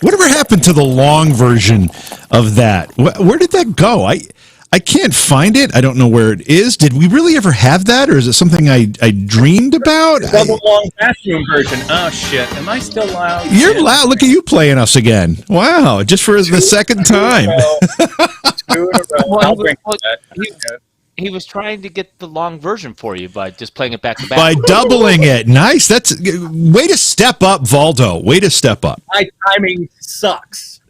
Whatever happened to the long version of that? Where did that go? I can't find it. I don't know where it is. Did we really ever have that, or is it something I dreamed about? Double long bathroom version. Oh shit! Am I still loud? You're loud. Look at you playing us again. Wow, just for the second time. He was trying to get the long version for you by just playing it back to back. By doubling it. Nice. That's way to step up, Valdo. Way to step up. My timing sucks.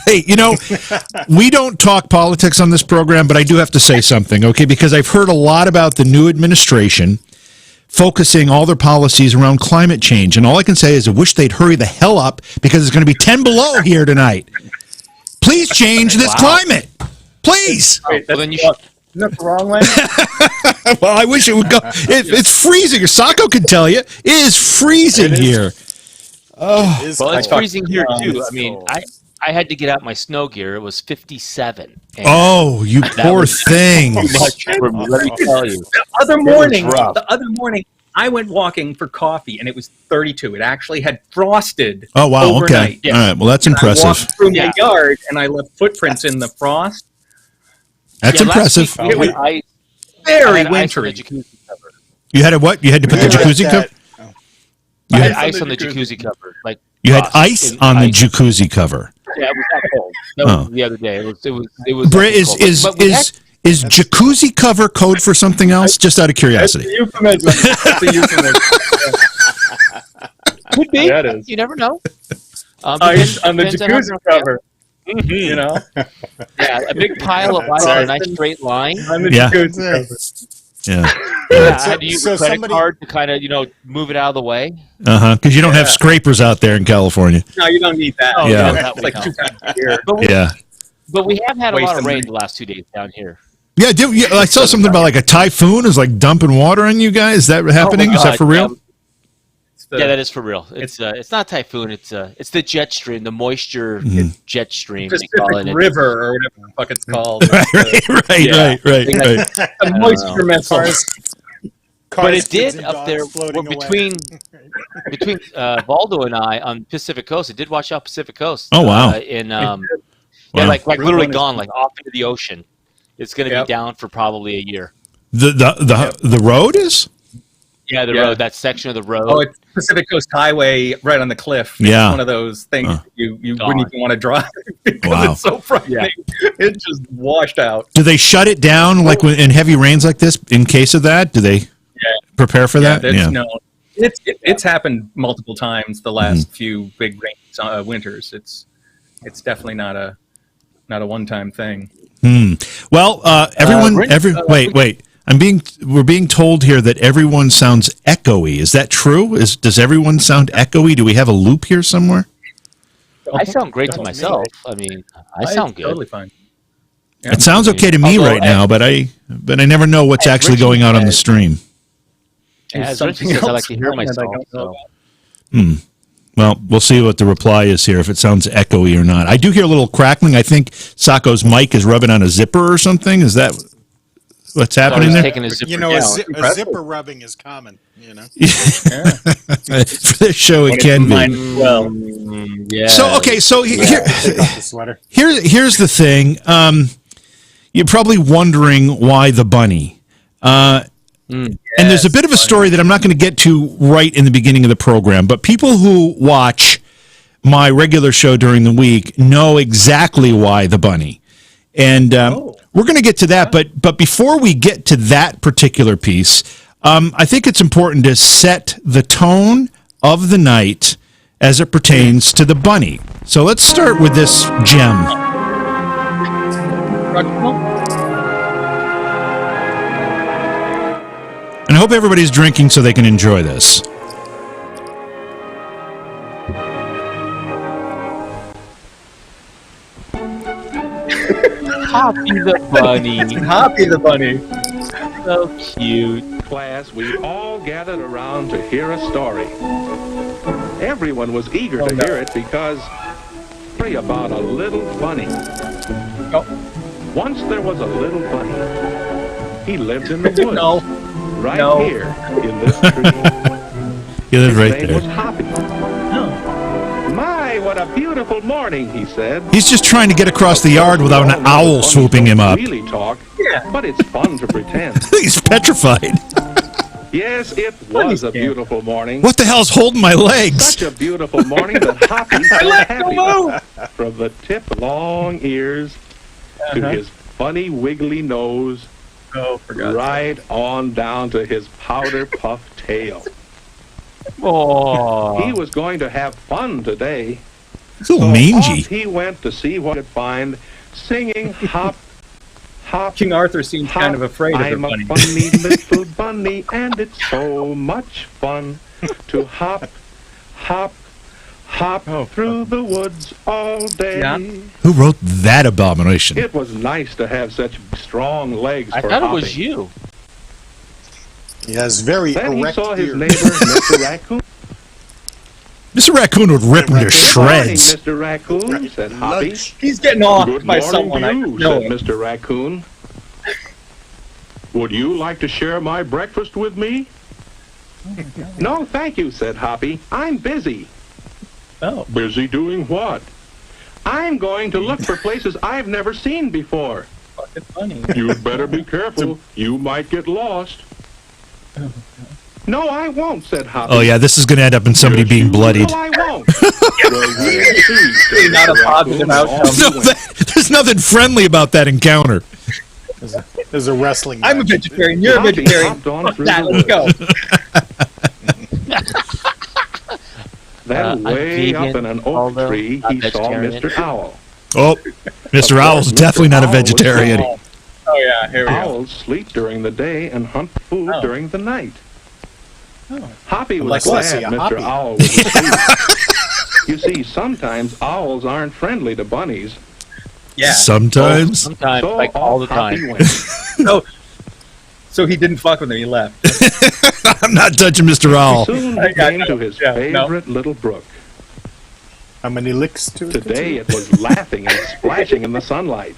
Hey, we don't talk politics on this program, but I do have to say something, okay? Because I've heard a lot about the new administration focusing all their policies around climate change. And all I can say is I wish they'd hurry the hell up because it's going to be 10 below here tonight. Please change this climate. Please. Wait, well, then you should... Isn't that the wrong way? Well, I wish it would go. It's freezing. Sacco can tell you. It is freezing here. Oh, well, it's freezing here, too. I mean, I had to get out my snow gear. It was 57. Oh, you poor thing. Let me tell you. The other morning, I went walking for coffee, and it was 32. It actually had frosted. Oh, wow. Overnight. Okay. Yeah. All right. Well, that's impressive. I walked through my yard, and I left footprints in the frost. That's impressive. It was very wintry. You had a what? You had to put the jacuzzi cover? You had ice on the jacuzzi cover. Like you had ice on the jacuzzi cover. Yeah, it was that cold. That was the other day. It was. Britt, is jacuzzi cover code for something else? Just out of curiosity. That's a euphemism. That's a euphemism. Could be. Yeah, it is. You never know. Ice on the jacuzzi cover. Mm-hmm. Yeah, a big pile of ice on a nice straight line. On the jacuzzi cover. Yeah. I had to use a credit card to kind of, move it out of the way. Because you don't have scrapers out there in California. No, you don't need that. Yeah. It's like 2 times a year. But we have had a lot of rain the last 2 days down here. Yeah, I saw something about like a typhoon is like dumping water on you guys. Is that happening? Is that for real? Yeah, that is for real. It's not typhoon. It's the jet stream, the moisture jet stream. Pacific River or whatever the fuck it's called. right. A moisture missile. But it did up there between Valdo and I on Pacific Coast. It did wash out Pacific Coast. Oh wow! Like literally gone, like off into the ocean. It's going to be down for probably a year. The road is. Yeah, the road, that section of the road. Oh, it's Pacific Coast Highway right on the cliff. Yeah. It's one of those things you wouldn't even want to drive because it's so frightening. Yeah. It just washed out. Do they shut it down like in heavy rains like this in case of that? Do they prepare for that? No. It's happened multiple times the last few big rain winters. It's definitely not a one-time thing. Well, everyone wait. We're being told here that everyone sounds echoey. Is that true? Does everyone sound echoey? Do we have a loop here somewhere? I sound great to myself. I mean, I sound good. Totally fine. Yeah. It sounds okay to me right now, but I never know what's actually going on the stream. As Richie says, I like to hear myself. Well, we'll see what the reply is here, if it sounds echoey or not. I do hear a little crackling. I think Sacco's mic is rubbing on a zipper or something. Is that what's happening there? A zipper rubbing is common. For this show, it can be. Well, yeah. So okay, so here's the thing. You're probably wondering why the bunny. And there's a bit of a story that I'm not going to get to right in the beginning of the program, but people who watch my regular show during the week know exactly why the bunny. And we're going to get to that, but before we get to that particular piece, I think it's important to set the tone of the night as it pertains to the bunny. So let's start with this gem. And I hope everybody's drinking so they can enjoy this. Hoppy the bunny. Hoppy the bunny. So cute. Class, we all gathered around to hear a story. Everyone was eager to hear it because it's about a little bunny. Once there was a little bunny. He lived in the woods. Right here in this tree. He lived right His name there. was Hoppy. My, what a a beautiful morning, he said. He's just trying to get across the yard without an owl swooping him up. Really talk, but it's fun to pretend. He's petrified. Yes, it was a beautiful morning. What the hell's holding my legs? Such a beautiful morning that Hoppy felt happy. From the tip of long ears to his funny wiggly nose, right on down to his powder puff tail. Oh. He was going to have fun today. It's a little mangy. Off he went to see what he could find, singing hop, hop. King Arthur seems kind of afraid of the I'm bunny. a funny little bunny, and it's so much fun to hop, hop, hop through the woods all day. Yeah. Who wrote that abomination? It was nice to have such strong legs I for thought hopping. it was you. He has very Then he erect saw his ears. neighbor, Mr. Raccoon. Mr. Raccoon would rip him to Good morning, shreds. Mr. Raccoon, said Hoppy. He's getting off Good by morning someone to I you, know. said Mr. Raccoon. Would you like to share my breakfast with me? No, thank you, said Hoppy. I'm busy. Oh. Busy doing what? I'm going to look for places I've never seen before. Fucking funny. You'd better be careful. You might get lost. No, I won't, said Hoppy. Oh, yeah, this is going to end up in somebody Yes, being you bloodied. will, I won't. Well, we'll see, said Not a Mr. positive Raccoon, outcome. and off he went. There's nothing friendly about that encounter. There's a wrestling I'm a match. vegetarian. You're a Hoppy vegetarian. hopped on Fuck through that. the Let's go. Then I'm way vegan, up in an oak although tree, not he saw vegetarian. Mr. Owl. Oh, Mr. Owl's Mr. definitely not a Owl was vegetarian. gone. Oh, yeah. Here we go. Owls sleep during the day and hunt food Oh. during the night. Oh. Hoppy was Like, glad let's see a Mr. Hoppy. Owl was asleep. You see, sometimes owls aren't friendly to bunnies. Yeah. Sometimes. Sometimes, So like all the Hoppy time. went. So he didn't fuck with him. He left. I'm not touching Mr. Owl. Soon I he got came you. to his Yeah, no. favorite little brook. How many licks to it? Today it was laughing and splashing in the sunlight.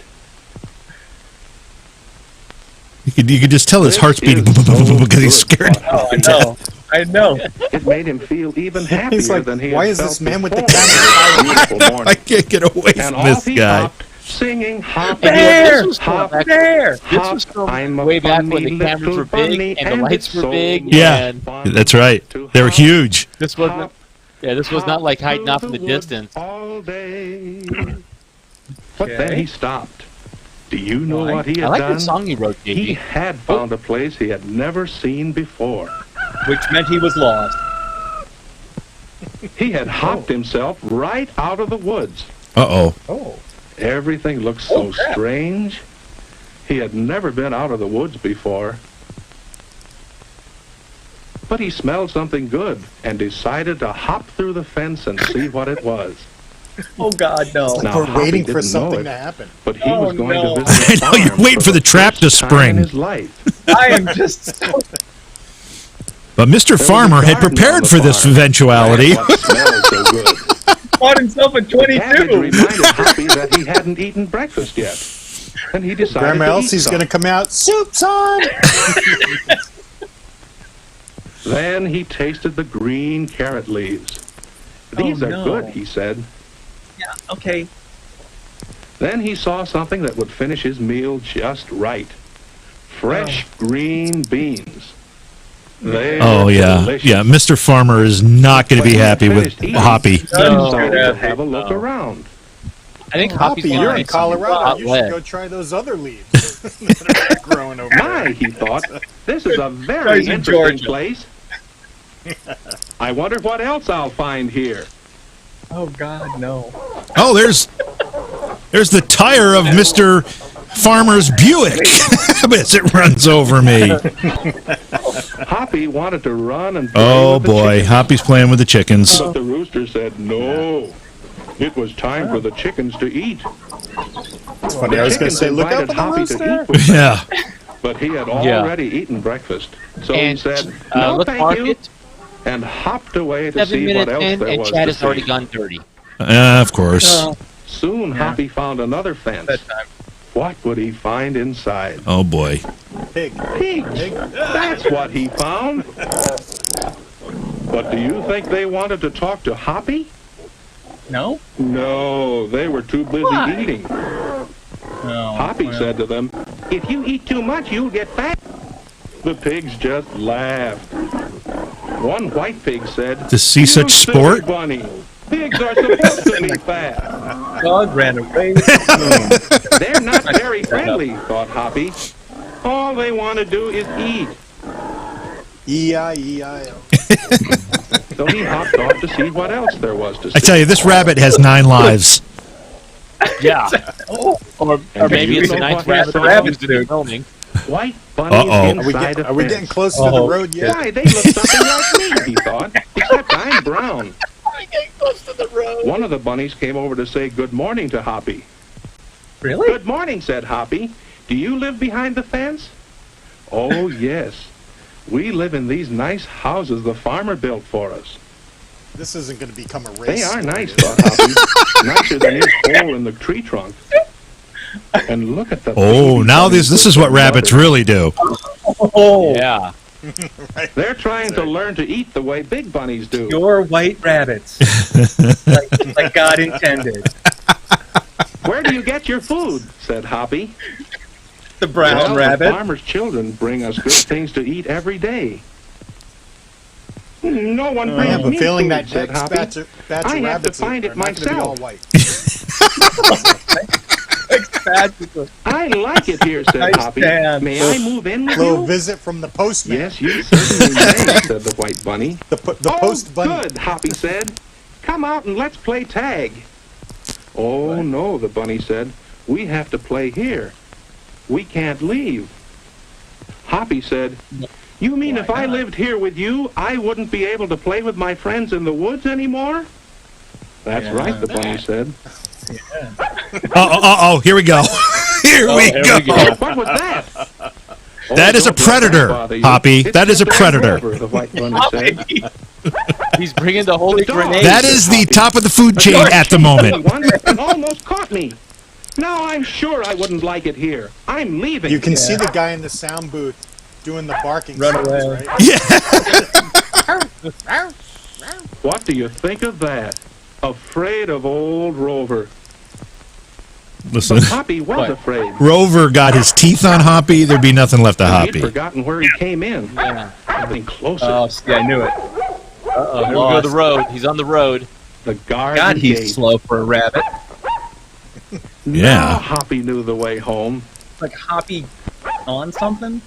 You could just tell his This heart's beating is so because he's good, scared. thought I Hoppy. know. I know. It made him feel even happier He's like, than he why had is felt this man with before the camera? on that beautiful morning. I can't get away And from off this he guy. hopped, singing hop, There! This was hop, back- There. This hop, was from I'm a way back when funny the cameras little were bunny big and the and lights it's were so big. Yeah, and that's right. They were huge. this wasn't. Yeah, this was not like hiding off in the through woods distance. all day. But then Okay. he stopped. Do you know Why? what he I had like done? the song you wrote, He JD. had found a place he had never seen before. Which meant he was lost. He had hopped himself right out of the woods. Uh-oh. Oh. Everything looked so Oh, crap. strange. He had never been out of the woods before. But he smelled something good and decided to hop through the fence and see what it was. Oh, God, no. Now, We're Hoppy waiting for didn't know something it, to happen. But he Oh, was going no. to visit the I know, you're farm waiting for the trap to first time spring. in his life. I am just so... But Mr. There was a Farmer had garden on prepared the for this farm. eventuality. That's what smelled so good. Bought himself a The cabbage 22. reminded Hoppy that he hadn't eaten breakfast yet. And he decided Grandma to eat Elsie's some. going to come out. Soup's on! Then he tasted the green carrot leaves. These Oh, are no. good, he said. Yeah, okay. Then he saw something that would finish his meal just right. Fresh green beans. They Oh, were yeah. delicious. Yeah, Mr. Farmer is not going to When be he happy with finished eating, Hoppy. he decided No. to have a look No. around. I think Hoppy, Hoppy's you're fine. in Colorado. Hot You should lead. go try those other leaves that are growing over My, there. he thought, this is a very Guys in interesting Georgia. place. I wonder what else I'll find here. Oh, God, no. Oh, there's the tire of Mr. Farmer's Buick as it runs over me. Hoppy wanted to run and play Oh, with the boy. chickens. Hoppy's playing with the chickens. But the rooster said no. It was time for the chickens to eat. It's funny. I was going to Chickens say, look out invited for the Hoppy to rooster. eat with them, Yeah. but he had already eaten breakfast. So And he said, no, let's thank mark you, it. and hopped away to 7 see what minutes else in, there and was Chad to has already see. gone dirty. Of course. Oh, Soon Hoppy found another fence. that time. What would he find inside? Oh, boy. Pig. Pigs! That's what he found! But do you think they wanted to talk to Hoppy? No? No, they were too busy eating. Hoppy said to them, "If you eat too much, you'll get fat." The pigs just laughed. One white pig said, To see "You such silly sport? bunny. Pigs are supposed to be fat." Dog ran away. They're not very friendly, thought Hoppy. All they want to do is eat. E-I-E-I-O. So he hopped off to see what else there was to see. I tell you, this rabbit has 9 lives. Yeah. Or maybe it's a nice rabbit. Rabbits do. Filming. White bunnies Uh-oh. inside a Are we fence. getting close to the road yet? Why, they look something like me, he thought, except I'm brown. One of the bunnies came over to say good morning to Hoppy. Really? Good morning, said Hoppy. Do you live behind the fence? Oh, yes. We live in these nice houses the farmer built for us. This isn't going to become a race. They are story, nice, is it? thought Hoppy. Nicer than his hole in the tree trunk. And look at the Oh, baby now bunnies this with is what their rabbits mother. really do. Oh, Yeah. They're trying to learn to eat the way big bunnies do. pure white rabbits. like God intended. Where do you get your food? Said Hoppy. The brown Well, rabbit. The farmer's children bring us good things to eat every day. No one I brings have a me feeling food, that said next Hoppy. batch of I have to rabbits find are it not going to be all myself. white. I like it here, said Nice Hoppy. stand. May I move in with Little you? visit from the postman. Yes, you certainly may, said the white bunny. The post bunny. Good, Hoppy said. Come out and let's play tag. Oh, no, the bunny said. We have to play here. We can't leave. Hoppy said, you mean if I lived here with you, I wouldn't be able to play with my friends in the woods anymore? That's right, the bunny said. Oh, here we go. Here we go. What was that? That is a don't let that predator, bother you. Hoppy. It's That is a just predator. Rover, the white bunny said. He's bringing the holy The dog. grenade. That is the top of the food chain at the moment. Once and almost caught me. Now I'm sure I wouldn't like it here. I'm leaving. You can see the guy in the sound booth doing the barking Run sounds, away. right? Yeah. What do you think of that? Afraid of old Rover. Listen, Hoppy was What? afraid. Rover got his teeth on Hoppy. There'd be nothing left of He'd Hoppy. forgotten where he came in. Yeah. Getting closer. Oh, see, I knew it. Here we go, the road. He's on the road. The garden God, he's gate. slow for a rabbit. Now Yeah. Hoppy knew the way home. Like Hoppy on something.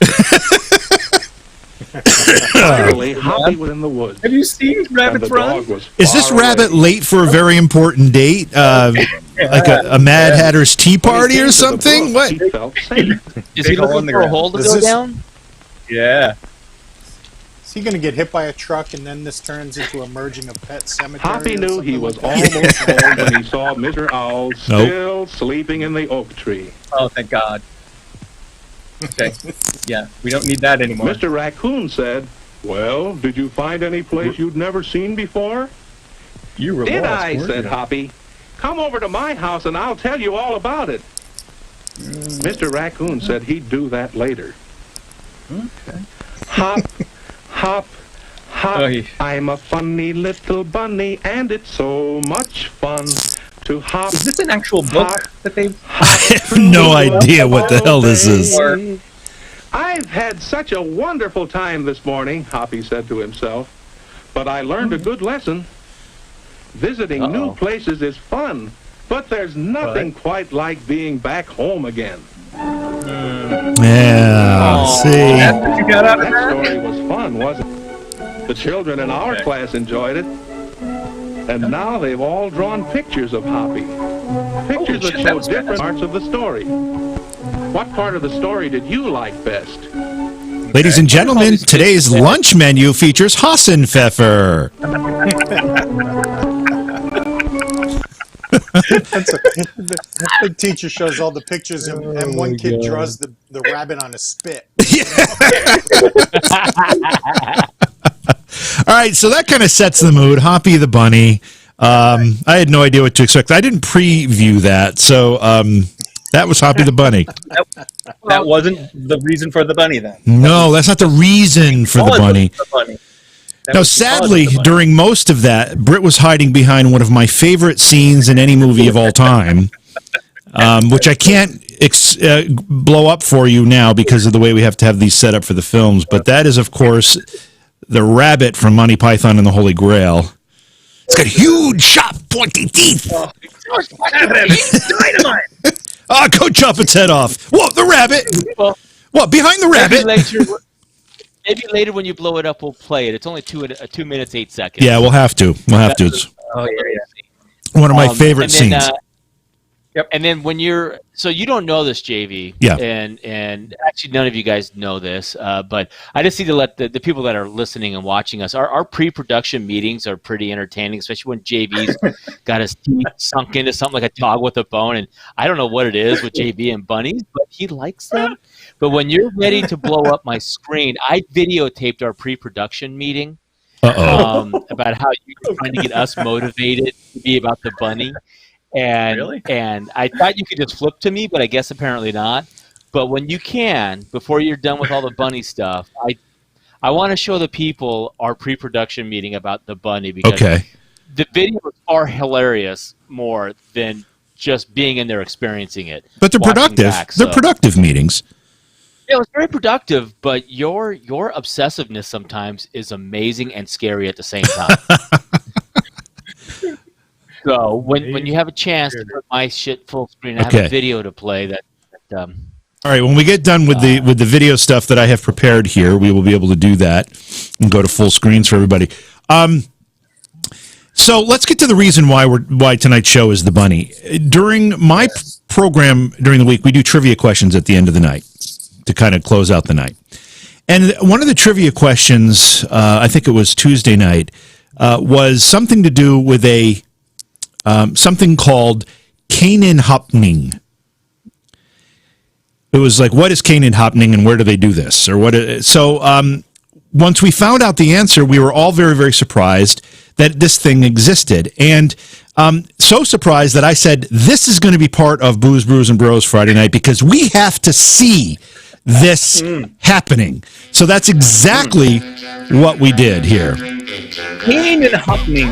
Finally, Hoppy was in the woods. Have you seen And the rabbits run? dog was Is this far rabbit away. late for a very important date? Like a Mad Hatter's tea When he party came or to the something? brook, What? He felt safe. Is Big he hole in looking the for a ground. hole to Is go this- down? Yeah. Is he going to get hit by a truck and then this turns into a merging of Pet Cemetery? Hoppy or knew something he like was that? almost home when he saw Mr. Owl still sleeping in the oak tree. Oh, thank God. Okay. Yeah, we don't need that anymore. Mr. Raccoon said, well, did you find any place you'd never seen before? You were Did lost, I? weren't Said you? Hoppy. Come over to my house and I'll tell you all about it. Mr. Raccoon said he'd do that later. Okay. Hop, hop, hop. Oy. I'm a funny little bunny and it's so much fun to hop. Is this an actual book that they've... I have no idea what the hell this is. Or- I've had such a wonderful time this morning, Hoppy said to himself, but I learned a good lesson. Visiting new places is fun, but there's nothing quite like being back home again. Yeah. See. That's what you got out of That that? story was fun, wasn't it? The children in our Okay. class enjoyed it. And now they've all drawn pictures of Hoppy. Pictures that shit, that show was different fast. parts of the story. What part of the story did you like best? Ladies and gentlemen, today's lunch menu features Hassenpfeffer. The teacher shows all the pictures and one kid draws the rabbit on a spit. All right, so that kind of sets the mood. Hoppy the bunny. I had no idea what to expect. I didn't preview that, so that was Hoppy the bunny. That wasn't the reason for the bunny then. No, that's not the reason for the Oh, it bunny. was the bunny. Now, sadly, during most of that, Britt was hiding behind one of my favorite scenes in any movie of all time, which I can't blow up for you now because of the way we have to have these set up for the films. But that is, of course, the rabbit from Monty Python and the Holy Grail. It's got huge, sharp, pointy teeth. Dynamite! Oh, go chop its head off. Whoa, the rabbit. Well, What, behind the rabbit? Maybe later when you blow it up, we'll play it. It's only 2 minutes, 8 seconds. Yeah, we'll have to. It's one of my favorite scenes. Yep. And then when you're, so you don't know this, JV. Yeah. And actually none of you guys know this, but I just need to let the people that are listening and watching us, our pre-production meetings are pretty entertaining, especially when JV's got his teeth sunk into something like a dog with a bone. And I don't know what it is with JV and bunnies, but he likes them. But when you're ready to blow up my screen, I videotaped our pre-production meeting about how you're trying to get us motivated to be about the bunny. And I thought you could just flip to me, but I guess apparently not. But when you can, before you're done with all the bunny stuff, I want to show the people our pre-production meeting about the bunny because the video is far hilarious more than just being in there experiencing it. But they're productive. They're productive meetings. Yeah, it was very productive, but your obsessiveness sometimes is amazing and scary at the same time. So when you have a chance to put my shit full screen, I have a video to play that all right, when we get done with the video stuff that I have prepared here, we will be able to do that and go to full screens for everybody. So let's get to the reason why tonight's show is the bunny. During my program during the week, we do trivia questions at the end of the night to kind of close out the night. And one of the trivia questions, I think it was Tuesday night, was something to do with something called Canaan happening. It was like, what is Canaan happening and where do they do this? Or what? So once we found out the answer, we were all very, very surprised that this thing existed. And so surprised that I said, this is going to be part of Booze, Brews, and Bros Friday night because we have to see this happening. So that's exactly what we did here. Canaan happening.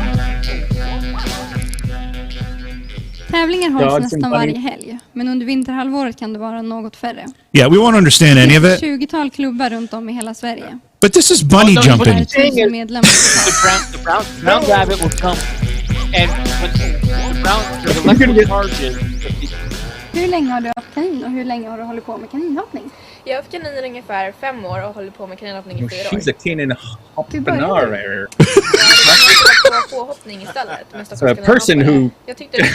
Tävlingar hålls nästan varje helg, men under vinterhalvåret kan det vara något färre. Yeah, we won't understand any of it. 20-tal klubbar runt om i hela Sverige. But this is bunny jumping. The brown rabbit will come, and the electrical charges. Hur länge har du haft kanin och hur länge har du hållit på med kaninhoppning? Jag har haft kaniner ungefär 5 år och håller på med kaninhoppning i 4 år. She's a Canaan hoppenar. På hoppning i stallet. So a person who... Jag tyckte det var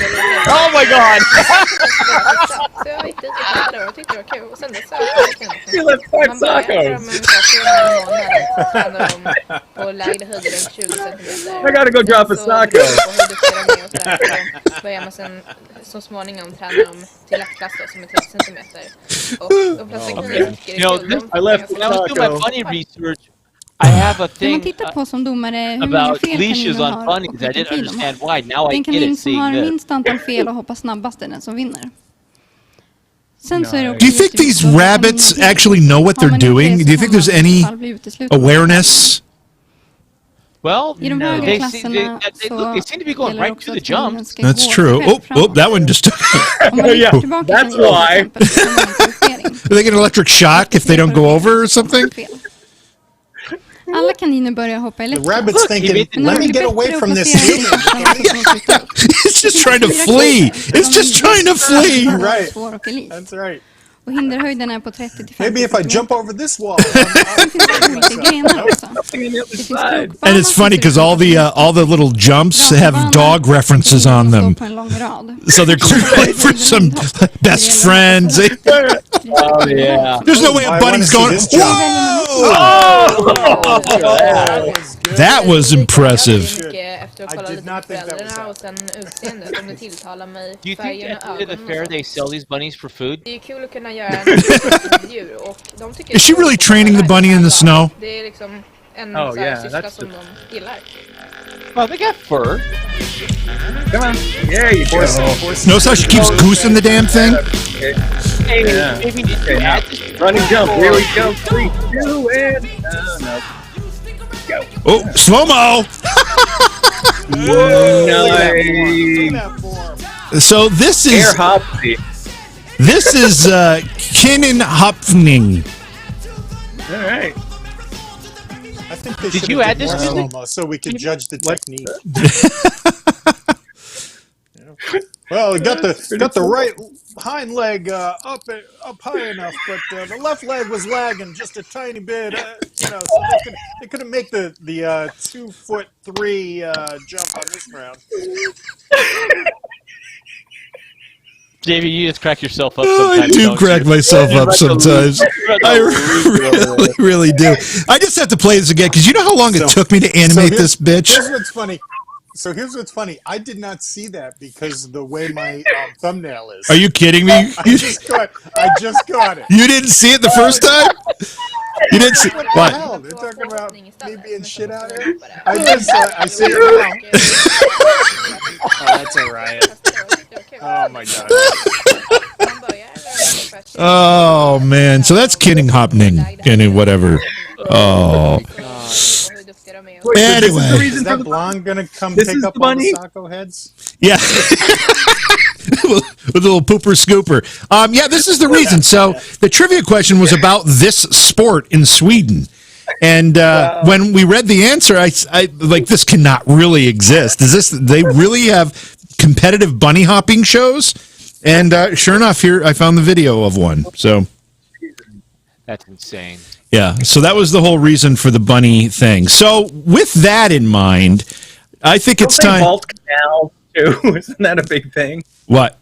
Oh my god! Så jag gick dit och testade och tyckte det var kul. Och sen dess så har jag You left fight tacos! på lägre höjder än 20 centimeter. I gotta go drop a taco! Så börjar man sen så småningom träna dem till lättklass som är 30 centimeter. Och plötsligt kan det I left when I was doing my bunny research. I have a thing about leashes on bunnies. I didn't understand why. Now I get it seeing this. Minst antal fel och hoppas snabbast är den som vinner. Do you think these rabbits actually know what they're doing? Do you think there's any awareness? Well, they seem to be going right to the jumps. That's true. Oh, that one just took... Yeah, that's why. Do they get an electric shock if they don't go over or something? Alla kaniner börjar hoppa The rabbit's thinking, let me get away from this human. It's just trying to flee. It's just trying to flee. Right. That's right. Och hinderhöjden är på 30-50. Maybe if I jump over this wall. And it's funny because all the little jumps have dog references on them. So they're clearly for some best friends. Oh yeah. There's no way a bunny's going. Whoa! That was impressive. I did not think that was Do you think at the fair they sell these bunnies for food? Is she really training the bunny in the snow? Oh yeah, that's the... Well, they got fur. Come on. There you go. Notice how she keeps goosing the damn thing? Hey, yeah. maybe Running jump. Here we go. 3, 2, and... no. Go. Oh, slow-mo. So this is Air Hopsy. This is Kinnenhopfning. All right. I think they Did should you have add did this more music? slow-mo so we could judge the technique. Well, it got the right hind leg up high enough, but the left leg was lagging just a tiny bit. So they couldn't make the 2'3" jump on this round. JV, you just crack yourself up Oh, sometimes. I do don't crack you? myself up sometimes. I really really do. I just have to play this again because you know how long it took me to animate this bitch? Here's what's funny. Here's what's funny. I did not see that because of the way my thumbnail is. Are you kidding me? I just got it. You didn't see it the first time? You didn't see What the what? hell? They're talking about me being shit out here. I see it now. Oh, that's a riot. Oh my god. Oh man, so that's Kinnenhopfning and whatever. Oh. Anyway, Is that blonde gonna come pick up all the Sacco heads? yeah. With a little pooper scooper. Yeah, this is the reason. So the trivia question was about this sport in Sweden. And when we read the answer, I like, this cannot really exist. They really have competitive bunny hopping shows? And sure enough, here I found the video of one. So That's insane. yeah, so that was the whole reason for the bunny thing. So with that in mind, I think it's time. Vault canal too. Isn't that a big thing? What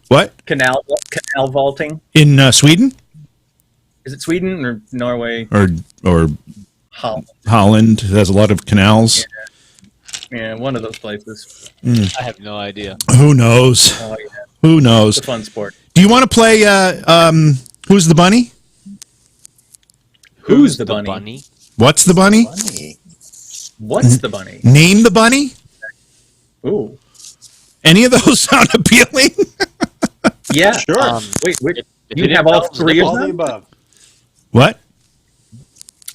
Canal vaulting in Sweden? Is it Sweden or Norway or Holland has a lot of canals? Yeah, one of those places. I have no idea. Who knows? Oh, yeah. Who knows? It's a fun sport. Do you want to play? Who's the bunny? Who's the bunny? What's the bunny? What's the bunny? Name the bunny. Ooh. Any of those sound appealing? Yeah. Sure. Wait. If You it have all involves three of All the them? above. What?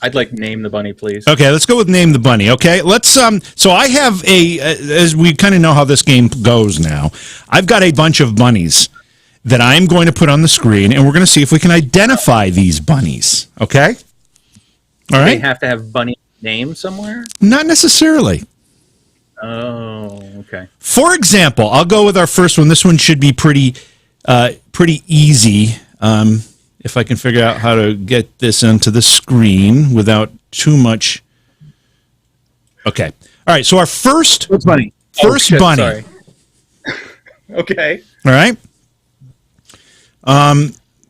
I'd like name the bunny, please. Okay, let's go with name the bunny. Okay, let's. So I have as we kind of know how this game goes now. I've got a bunch of bunnies that I'm going to put on the screen, and we're going to see if we can identify these bunnies. Okay. All They right. have to have bunny name somewhere? Not necessarily. Oh, okay. For example, I'll go with our first one. This one should be pretty easy. If I can figure out how to get this onto the screen without too much. Okay. All right. So our first bunny? First bunny. Sorry. Okay. All right.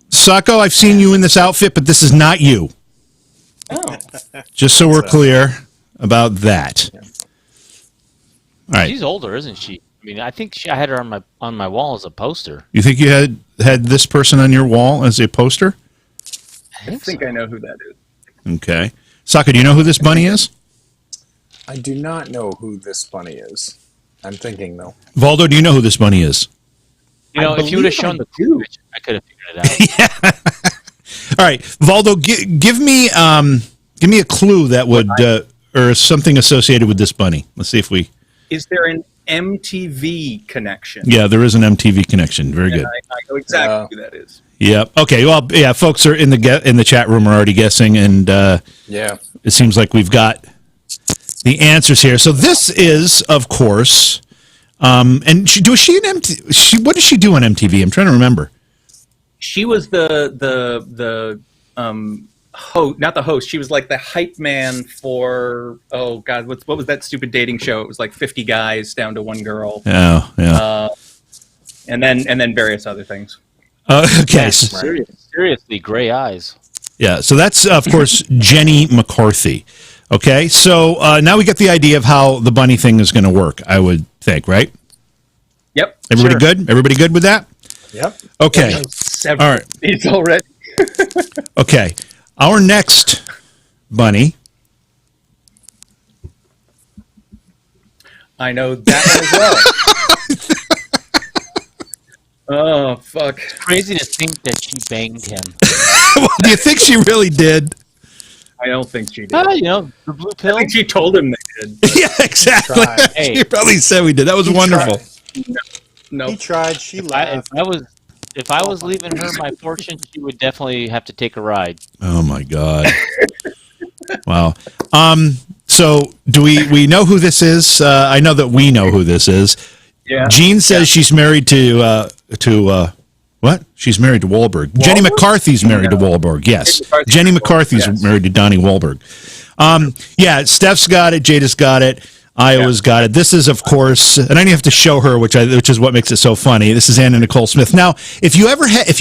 Sacco, I've seen you in this outfit, but this is not you. Oh. Just so we're clear about that. All right. She's older, isn't she? I mean, I think I had her on my wall as a poster. You think you had this person on your wall as a poster? I think I know who that is. Okay. Sacco, do you know who this bunny is? I do not know who this bunny is. I'm thinking, though. Valdo, do you know who this bunny is? You know, if you would have shown the picture, I could have figured it out. All right, Valdo, give me a clue that would or something associated with this bunny. Let's see if we. Is there an MTV connection? Yeah, there is an MTV connection. Very good. I know exactly who that is. Yep. Okay. Well, yeah, folks are in the chat room are already guessing, and Yeah. it seems like we've got the answers here. So this is, of course, and what does she do on MTV? I'm trying to remember. She was the host, not the host. She was like the hype man for what was that stupid dating show? It was like 50 guys down to one girl. Oh, yeah. And then various other things. Okay. Seriously, gray eyes. Yeah. So that's of course Jenny McCarthy. Okay. So now we get the idea of how the bunny thing is going to work. I would think, right? Yep. Everybody good? Everybody good with that? Yep. Okay. All All right. It's already. Okay. Our next bunny. I know that one as well. Oh, fuck. It's crazy to think that she banged him. Do you think she really did? I don't think she did. The blue I pill. think she told him they did. Yeah, exactly. Hey. She probably said we did. That was wonderful. No. He tried. She laughed. If I was leaving her my fortune, she would definitely have to take a ride. Oh my God. Wow. So do we know who this is? I know that we know who this is. Yeah. Jean says she's married to what? She's married to Wahlberg. Jenny McCarthy's married to Wahlberg. Yes. Jenny McCarthy's married to Donnie Wahlberg. Yeah, Steph's got it. Jada's got it. Iowa's got it. This is, of course, and I didn't have to show her, which is what makes it so funny. This is Anna Nicole Smith. Now, if you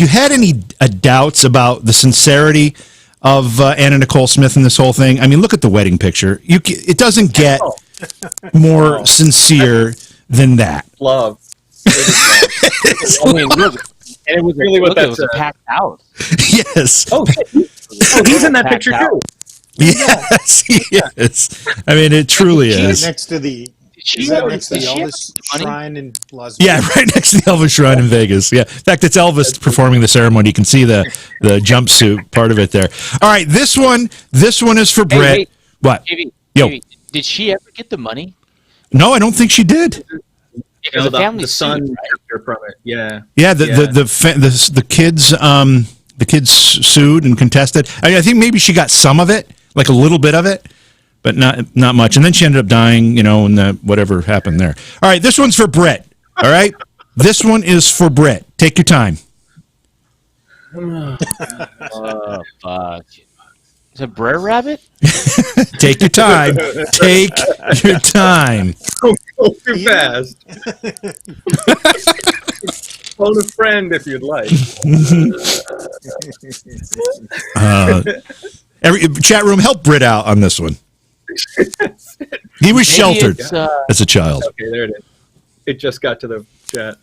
had any doubts about the sincerity of Anna Nicole Smith in this whole thing, I mean, look at the wedding picture. It doesn't get more sincere than that. Love. I mean, look, and it was really what that was a packed house. Yes. Oh, he's in that picture too. Yes, he is. I mean, it truly is. Next to the Elvis shrine in Las Vegas? Yeah, right next to the Elvis shrine in Vegas. Yeah, in fact, it's Elvis performing the ceremony. You can see the jumpsuit part of it there. All right, this one is for Brett. Hey, what? JV, did she ever get the money? No, I don't think she did. Because the son kept her from it. Yeah. Yeah, the kids sued and contested. I think maybe she got some of it, like a little bit of it, but not much. And then she ended up dying, and whatever happened there. All right, this one's for Brett. All right, this one is for Brett. Take your time. Oh, fuck. Is it Brer Rabbit? Take your time. Take your time. Go too fast. Phone a friend if you'd like. Every chat room, help Britt out on this one. He was sheltered as a child. Okay, there it is. It just got to the chat.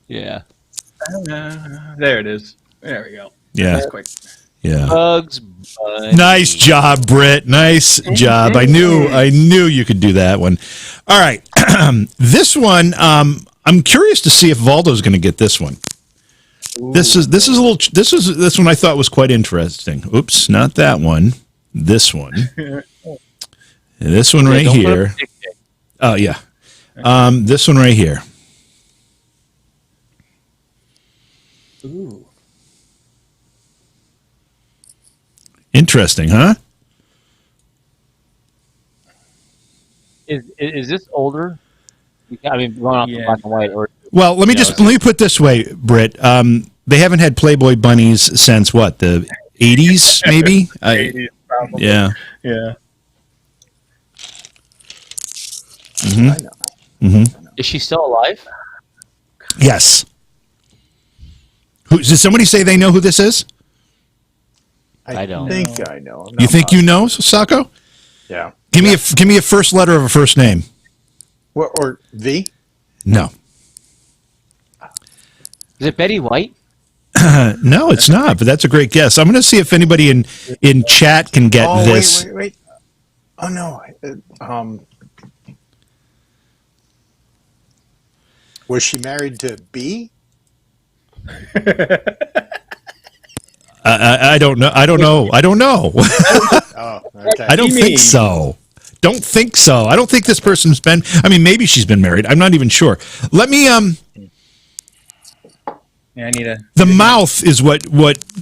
Yeah. There it is. There we go. Yeah. That's quick. Yeah. Bugs Bunny. Nice job, Britt. Nice job. I knew you could do that one. All right. This one, I'm curious to see if Valdo's going to get this one. This one I thought was quite interesting. Oops, not that one. This one. This one right here. Oh yeah. This one right here. Ooh. Interesting, huh? Is this older? I mean, going off the black and white, or well, let me put it this way, Britt. They haven't had Playboy bunnies since what, the 80s, maybe? 80s, probably. Yeah. Yeah. Mm-hmm. I know. Mm-hmm. Is she still alive? Yes. Did somebody say they know who this is? I don't think I know. You think you know, Sako? Yeah. Give me a first letter of a first name. Or V? No. Is it Betty White? No, it's not, but that's a great guess. I'm going to see if anybody in chat can get this. Wait. Oh, no. Was she married to B? I don't know. Oh, okay. I don't think so. Don't think so. I don't think this person's been. I mean, maybe she's been married. I'm not even sure. Let me. Yeah, I need a. The mouth is what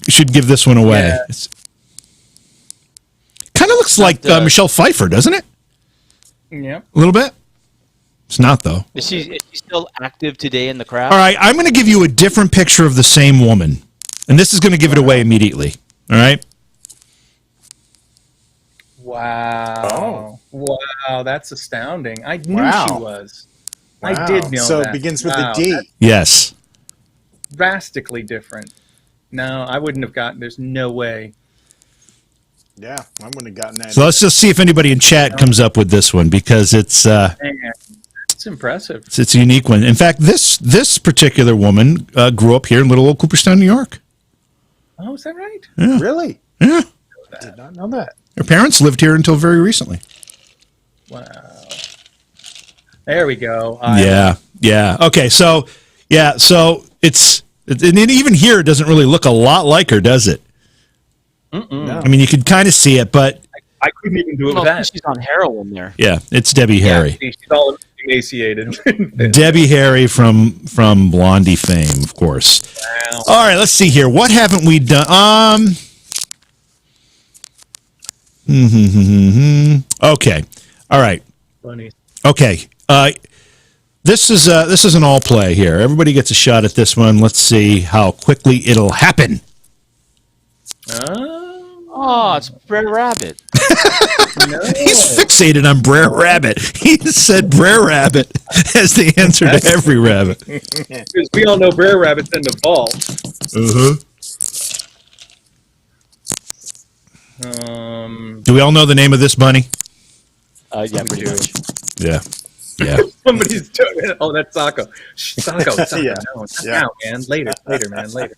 should give this one away. Yeah. Kind of looks like Michelle Pfeiffer, doesn't it? Yeah. A little bit. It's not though. Is she still active today in the craft? All right, I'm going to give you a different picture of the same woman, and this is going to give it away immediately. All right. Wow. Oh. Wow, that's astounding. I knew she was. Wow. I did know so that. So it begins with a D. Yes. Drastically different. No, I wouldn't have gotten. There's no way. Yeah, I wouldn't have gotten that. So let's just see if anybody in chat comes up with this one because it's it's impressive. It's a unique one. In fact, this particular woman grew up here in little old Cooperstown, New York. Oh, is that right? Yeah. Really? Yeah. I did not know that. Her parents lived here until very recently. Wow. There we go. Yeah. Okay. So it's and even here it doesn't really look a lot like her, does it? No. I mean, you could kind of see it, but I couldn't even do it Well, with that. she's on heroin there. yeah, it's Debbie Harry. Yeah, she's all emaciated. Debbie Harry from Blondie fame, of course. Wow. All right, let's see here. What haven't we done? Okay. All right. Funny. Okay. This is an all play here. Everybody gets a shot at this one. Let's see how quickly it'll happen. Oh, it's Brer Rabbit. No. He's fixated on Brer Rabbit. He said Brer Rabbit as the answer to every rabbit. Because we all know Brer Rabbits tend to fall. Do we all know the name of this bunny? Yeah, pretty much. Yeah. Yeah. Somebody's doing it. Oh, that's Sacco. Sacco. Yeah. No, not Yeah. now, man. Later, man. Later.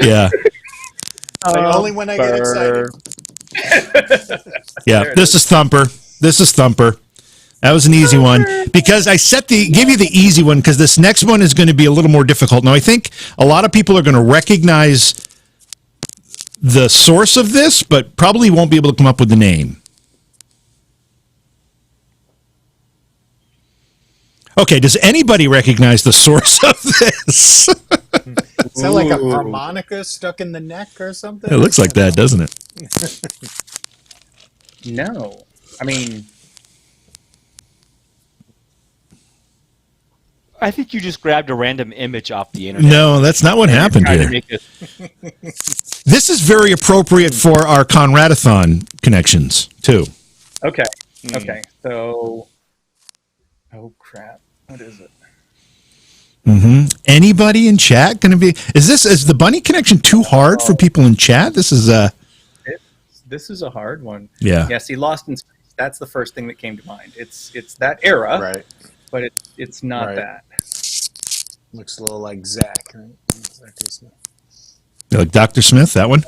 Yeah. Only when I get excited. Yeah. This is Thumper. That was an easy one because I give you the easy one because this next one is going to be a little more difficult. Now, I think a lot of people are going to recognize the source of this, but probably won't be able to come up with the name. Okay, does anybody recognize the source of this? Is that like a harmonica stuck in the neck or something? It looks like that, doesn't it? No. I mean, I think you just grabbed a random image off the internet. No, that's not what happened Tried to here. make this- This is very appropriate for our Conradathon connections, too. okay. Okay. So, oh, crap. What is it? Anybody in chat going to be... Is the bunny connection too hard for people in chat? This is This is a hard one. Yeah. Yeah, see, Lost in Space. That's the first thing that came to mind. It's that era, Right. but it's not Right. that. Looks a little like Zach, right? Zachary Smith. like Dr. Smith, that one? Is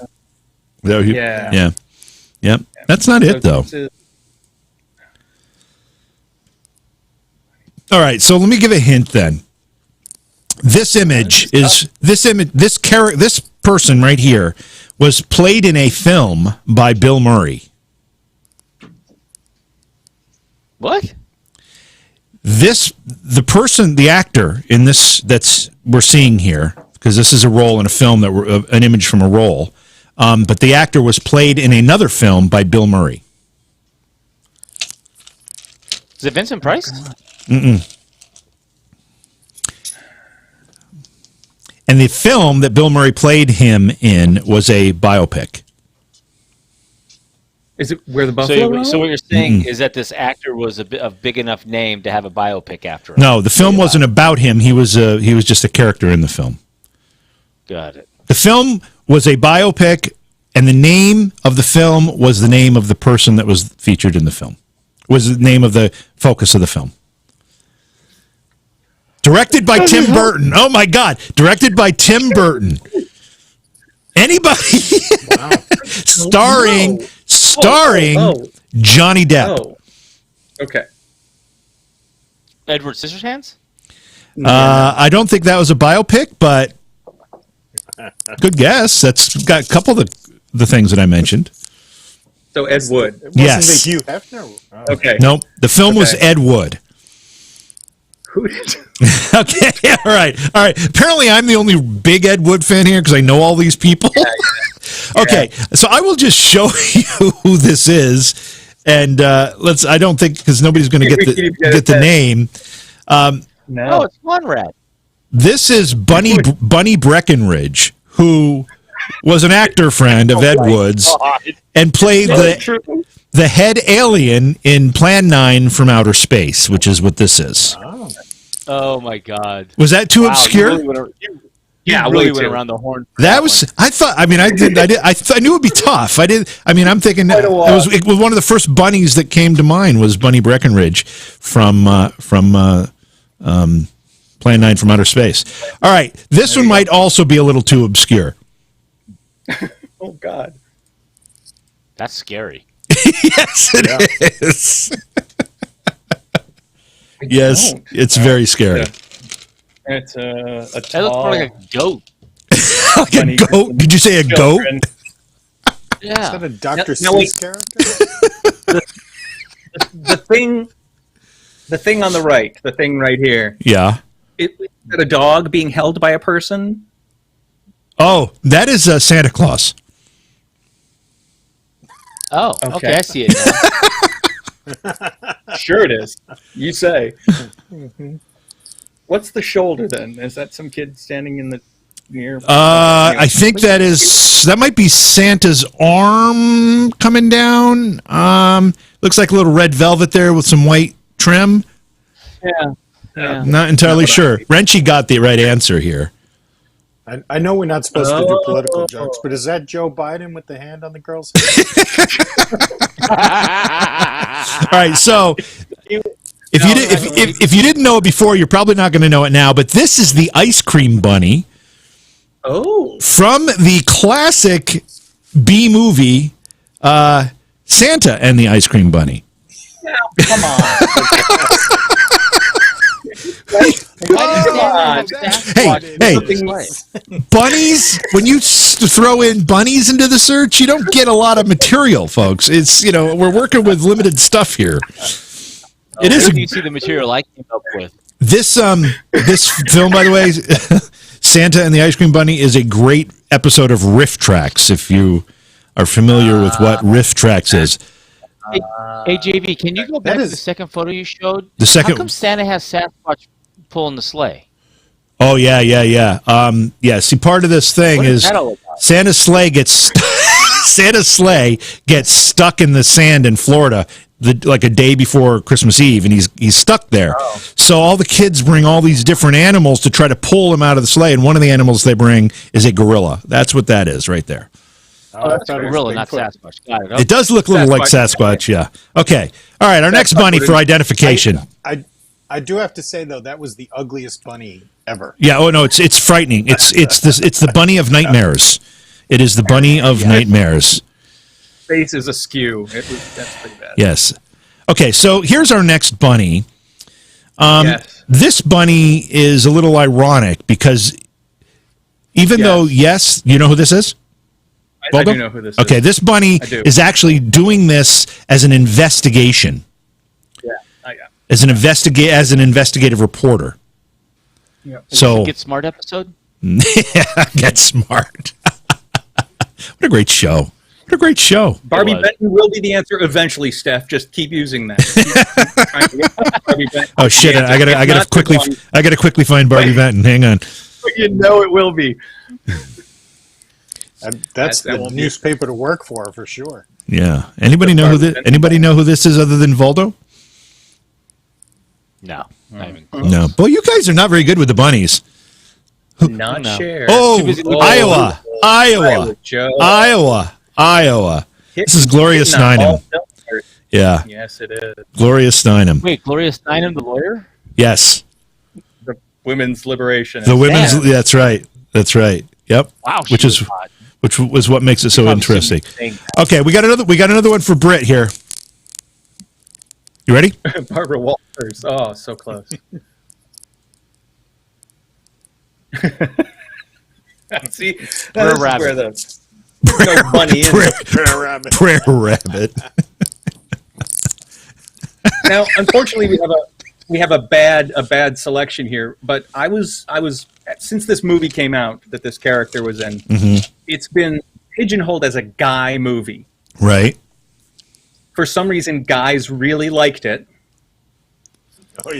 that what Yeah. Yeah. Yep. That's not it, though. This is- All right, so let me give a hint then. This person right here was played in a film by Bill Murray. What? The actor in this we're seeing here, because this is a role in a film an image from a role, but the actor was played in another film by Bill Murray. Is it Vincent Price? And the film that Bill Murray played him in was a biopic. Is it Where the Buffalo So what you're saying is that this actor was a big enough name to have a biopic after him? No, the film wasn't about him. He was just a character in the film. Got it. The film was a biopic, and the name of the film was the name of the person that was featured in the film. Was the name of the focus of the film. Directed by Tim Burton. Oh my God! Directed by Tim Burton. Anybody? Wow. starring Johnny Depp. Oh. Okay. Edward Scissorhands? I don't think that was a biopic, but good guess. That's got a couple of the things that I mentioned. So Ed Wood. Yes. Wasn't it Hugh Hefner? Oh. Okay. Nope. The film was Okay. Ed Wood. Who did? Okay. All right. Apparently, I'm the only big Ed Wood fan here because I know all these people. Okay. So I will just show you who this is, and let's. I don't think because nobody's going to get the name. No. Oh, it's Conrad. This is Bunny Breckenridge, who was an actor friend of Ed Wood's and played the head alien in Plan 9 from Outer Space, which is what this is. Oh my God! Was that too Wow, obscure? Yeah, really way went too. around the horn. That was. I thought. I mean, I did. I knew it'd be tough. I did. I mean, I'm thinking it was one of the first bunnies that came to mind was Bunny Breckenridge from Plan 9 from Outer Space. All right, this one might also be a little too obscure. Oh God. That's scary. Yes, it is. Yes, it's very scary. It's a That looks more tall. like a goat. Like a goat? Did you say a goat? Yeah. Is that a Dr. Now wait. Seuss character? The thing on the right, the thing right here. Yeah. Is that a dog being held by a person? Oh, that is Santa Claus. Oh, okay. I see it now. Sure it is. You say. What's the shoulder then? Is that some kid standing in the near? I think that might be Santa's arm coming down. Looks like a little red velvet there with some white trim. Yeah. Not entirely sure. Wrenchy got the right answer here. I know we're not supposed to do political jokes, but is that Joe Biden with the hand on the girl's head? All right, so if you didn't know it before, you're probably not going to know it now. But this is the ice cream bunny. Oh, from the classic B movie, Santa and the Ice Cream Bunny. now, come on. Hey, bunnies, when you throw in bunnies into the search, you don't get a lot of material, folks. It's, we're working with limited stuff here. It is. You see the material I came up with. This film, by the way, Santa and the Ice Cream Bunny, is a great episode of Riff Tracks, if you are familiar with what Riff Tracks is. Hey, JV, can you go back to the second photo you showed? The second. How come Santa has Sasquatch pulling the sleigh? Oh, yeah. See, part of this thing is Santa's sleigh gets stuck in the sand in Florida like a day before Christmas Eve, and he's stuck there. Oh. So all the kids bring all these different animals to try to pull him out of the sleigh, and one of the animals they bring is a gorilla. That's what that is right there. Oh, that's a gorilla, not Sasquatch. Got it. Okay. It does look a little like Sasquatch, yeah. Okay. All right, our next bunny for identification. I do have to say, though, that was the ugliest bunny ever. Yeah, oh no, it's frightening. It's the bunny of nightmares. It is the bunny of nightmares. Face is askew. That's pretty bad. Yes. Okay, so here's our next bunny. Yes. This bunny is a little ironic because even though, yes, you know who this is? I do know who this is. Okay, this bunny is actually doing this as an investigation. Yeah. As an investigative reporter. Yeah. So Get Smart episode? Yeah, Get Smart. What a great show. What a great show. Barbie Benton will be the answer eventually, Steph. Just keep using that. Oh shit, I gotta quickly find Barbie Benton. Hang on. You know it will be. That's the newspaper to work for sure. Yeah. Anybody know who this is other than Voldo? No. Not even close. No. Boy, you guys are not very good with the bunnies. Not share. Iowa. This is Gloria Steinem. Yeah. Yes, it is. Gloria Steinem. Wait, Gloria Steinem, the lawyer? Yes. The women's liberation. That's right. Yep. Wow. Which was what makes it so interesting. Okay, we got another one for Britt here. You ready? Barbara Walters. Oh, so close. See, that's where the bunny is. Prayer rabbit. Now, unfortunately, we have a bad selection here. But I was since this movie came out that this character was in, it's been pigeonholed as a guy movie. Right. For some reason, guys really liked it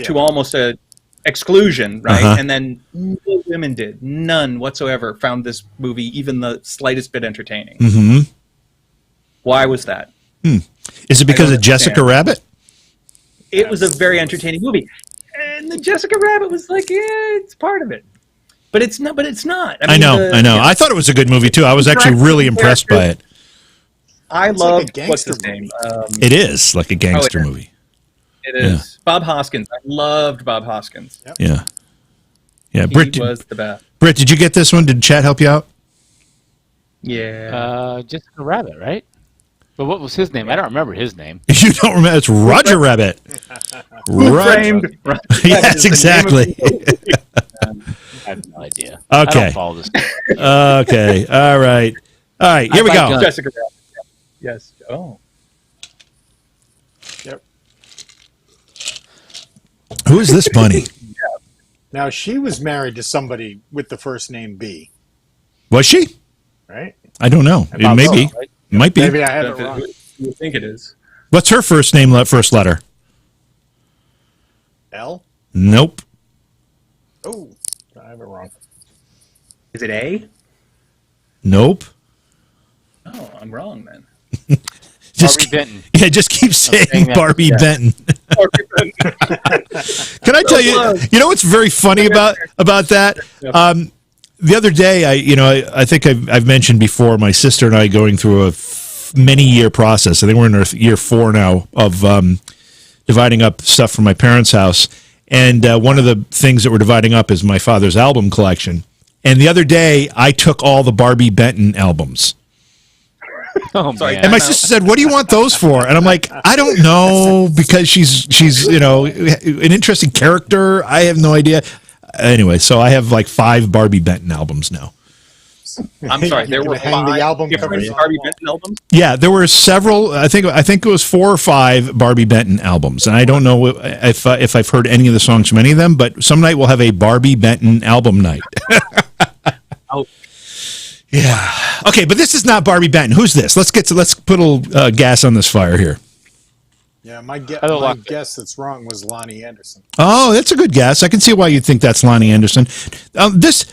to almost a exclusion, right? And then no women did. None whatsoever found this movie even the slightest bit entertaining. Why was that? Is it because of Jessica Rabbit? It was a very entertaining movie. And the Jessica Rabbit was like, yeah, it's part of it. But it's not. I know. I thought it was a good movie, too. I was actually really impressed by it. I love what's his name? It is like a gangster movie. It is. Yeah. Bob Hoskins. I loved Bob Hoskins. Yep. Yeah. Yeah. He was the best. Britt, did you get this one? Did chat help you out? Yeah. Jessica Rabbit, right? But what was his name? I don't remember his name. You don't remember? It's Roger Rabbit. Who framed? Yes, exactly. I have no idea. I Okay. don't follow this. Okay. All right. Here we go. Jessica Rabbit. Yes. Oh. Yep. Who is this bunny? Now she was married to somebody with the first name B, Was she? right? I don't know. It may be. Right? Might be. Maybe I have it Who wrong. do you think it is? What's her first name? First letter? L. Nope. Oh, I have it wrong. Is it A? Nope. Oh, I'm wrong then. Just Barbie Benton. Yeah, just keep saying saying that. Barbie Benton. Can I tell you? You know what's very funny about that? The other day, I think I've mentioned before, my sister and I going through a many-year process. I think we're in our year 4 now of dividing up stuff from my parents' house. And one of the things that we're dividing up is my father's album collection. And the other day, I took all the Barbie Benton albums. Oh, Sorry, man. And my sister said, "What do you want those for?" And I'm like, "I don't know, because she's an interesting character. I have no idea." Anyway, so I have like 5 Barbie Benton albums now. I'm sorry. There You're were gonna hang the 5 album different covers on Barbie the wall. Benton albums. Yeah, there were several. I think it was 4 or 5 Barbie Benton albums, and I don't know if I've heard any of the songs from any of them. But some night we'll have a Barbie Benton album night. Oh. Yeah. Okay, but this is not Barbie Benton. Who's this? Let's put a little gas on this fire here. Yeah, my don't like guess that's wrong was Lonnie Anderson. Oh, that's a good guess. I can see why you'd think that's Lonnie Anderson. This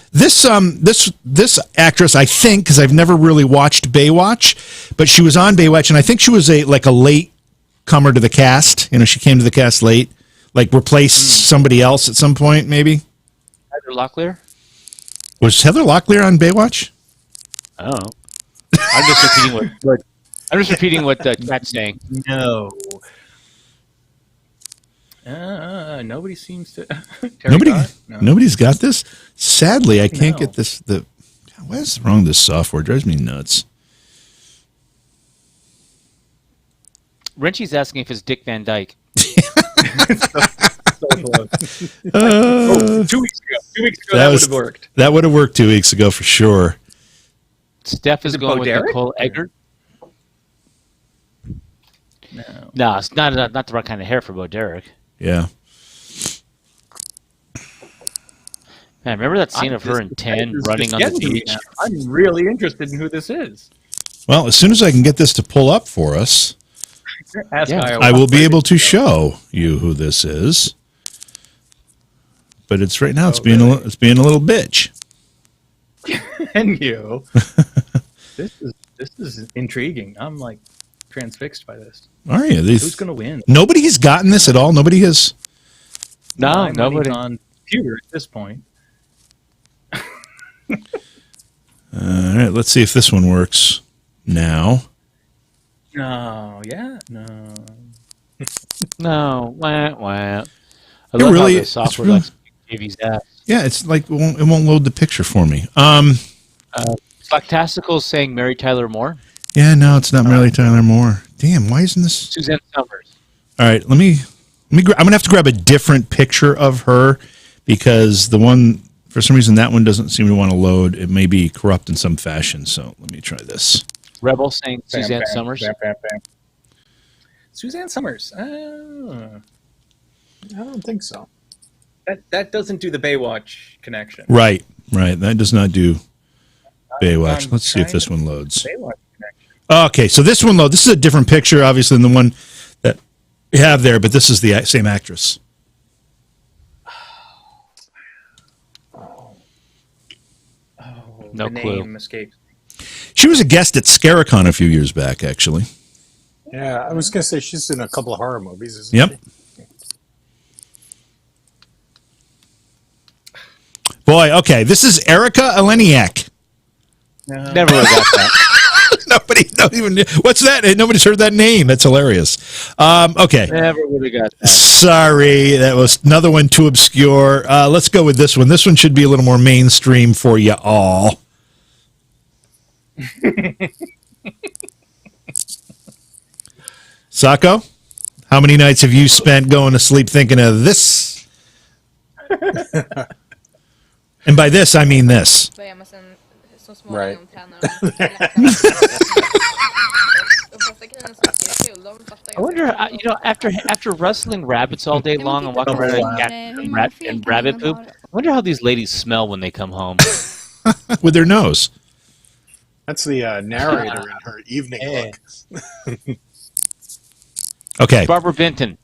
actress, I think, because I've never really watched Baywatch, but she was on Baywatch, and I think she was a late comer to the cast. She came to the cast late, like replaced somebody else at some point, maybe. Heather Locklear? Was Heather Locklear on Baywatch? Oh. I'm just repeating what Matt's saying. No. Nobody seems to. Terry Dart? No. Nobody's got this. Sadly, I can't get this. What is wrong with this software? It drives me nuts. Wrenchy's asking if it's Dick Van Dyke. So close. 2 weeks ago. 2 weeks ago, that would have worked. That would have worked 2 weeks ago for sure. Steph is it going Bo with Derek? Nicole Eggert. No. It's not the right kind of hair for Bo Derek. Yeah. Man, remember that scene of her in 10 running on the beach? I'm really interested in who this is. Well, as soon as I can get this to pull up for us, Ask Yeah. Iowa. I will be able to show you who this is. But it's right now. It's being a little bitch. And you. This is intriguing. I'm like transfixed by this. Are you? Who's going to win? Nobody has gotten this at all. Nobody has. No, My money's nobody. on computer at this point. All right. Let's see if this one works now. No. Yeah. No. No. Wah, wah. I It love really- how the it's software really- likes JV's ass. Yeah, it's like it won't load the picture for me. Slactastical saying Mary Tyler Moore. Yeah, no, it's not Mary Tyler Moore. Damn, why isn't this? Suzanne Summers. All right, let me. I'm gonna have to grab a different picture of her because the one, for some reason, that one doesn't seem to want to load. It may be corrupt in some fashion. So let me try this. Rebel saying Bam, Suzanne bam, Summers. bam, bam, bam. Suzanne Summers. I don't think so. That doesn't do the Baywatch connection. Right. That does not do Baywatch. I'm Let's see if trying this to- one loads. Baywatch connection. Okay, so this one loads. This is a different picture, obviously, than the one that we have there, but this is the same actress. No the clue. name escapes. She was a guest at Scaricon a few years back, actually. Yeah, I was going to say she's in a couple of horror movies. Isn't Yep. she? Boy, okay, this is Erica Eleniak. No. Never would have got that. Nobody don't even. What's that? Nobody's heard that name. That's hilarious. Okay. Never would have got that. Sorry, that was another one too obscure. Let's go with this one. This one should be a little more mainstream for you all. Sacco, how many nights have you spent going to sleep thinking of this? And by this, I mean this. börjar man sen så småningom träna dem till lättklass. De flesta grejerna som tycker är kul, de fattar I wonder, after wrestling rabbits all day long and walking around in rabbit poop, I wonder how these ladies smell when they come home. With their nose. That's the narrator in her evening look. Okay. Barbara Benton.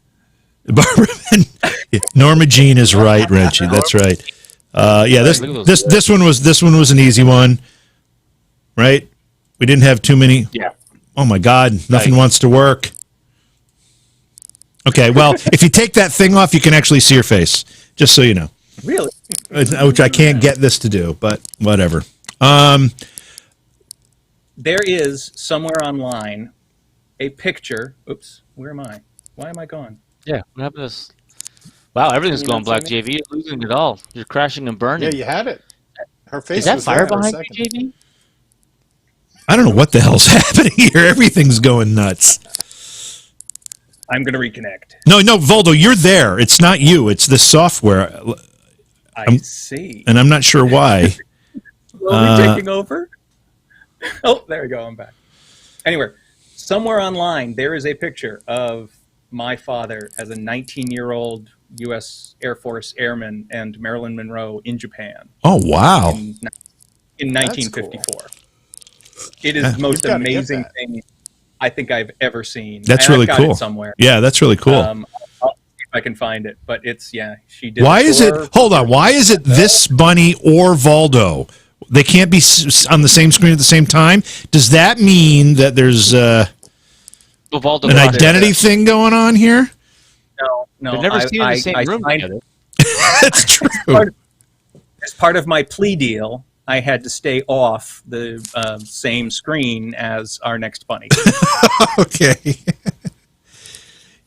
Norma Jean is right, Reggie. That's right. This one was an easy one, right? We didn't have too many. Yeah. Oh my God, nothing wants to work. Okay, well, if you take that thing off, you can actually see your face. Just so you know. Really? Which I can't get this to do, but whatever. There is somewhere online a picture. Oops, where am I? Why am I gone? Yeah, what happened to this? Wow, everything's going black, JV. You're losing it all. You're crashing and burning. Yeah, you had it. Her face Is that was fire there for a behind second. you, JV? I don't know what the hell's happening here. Everything's going nuts. I'm going to reconnect. No, Voldo, you're there. It's not you. It's the software. I see. And I'm not sure why. Slowly taking over. Oh, there we go. I'm back. Anyway, somewhere online, there is a picture of my father as a 19-year-old U.S. Air Force airman and Marilyn Monroe in Japan. Oh, wow. In 1954. Cool. It is the most amazing thing I think I've ever seen. That's and really I've got cool. It somewhere. Yeah, that's really cool. I'll see if I can find it, but it's she did. Why is it? Hold on. Why is it this bunny or Voldo? They can't be on the same screen at the same time. Does that mean that there's an identity thing going on here? No. They've never seen in the same room together. That's true. As part of my plea deal, I had to stay off the same screen as our next bunny. Okay.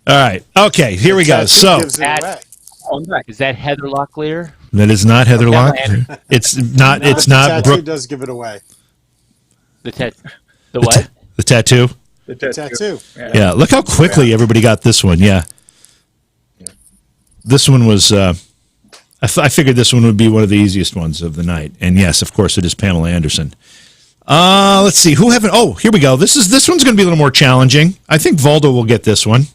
All right. Okay. Here we go. So is that Heather Locklear? That is not Heather Locklear. It's not. It's not. Brooke does give it away. The what? The tattoo. The tattoo. Yeah. Look how quickly everybody got this one. Yeah. This one was. I figured this one would be one of the easiest ones of the night, and yes, of course, it is Pamela Anderson. Let's see who haven't. Oh, here we go. This one's going to be a little more challenging. I think Voldo will get this one.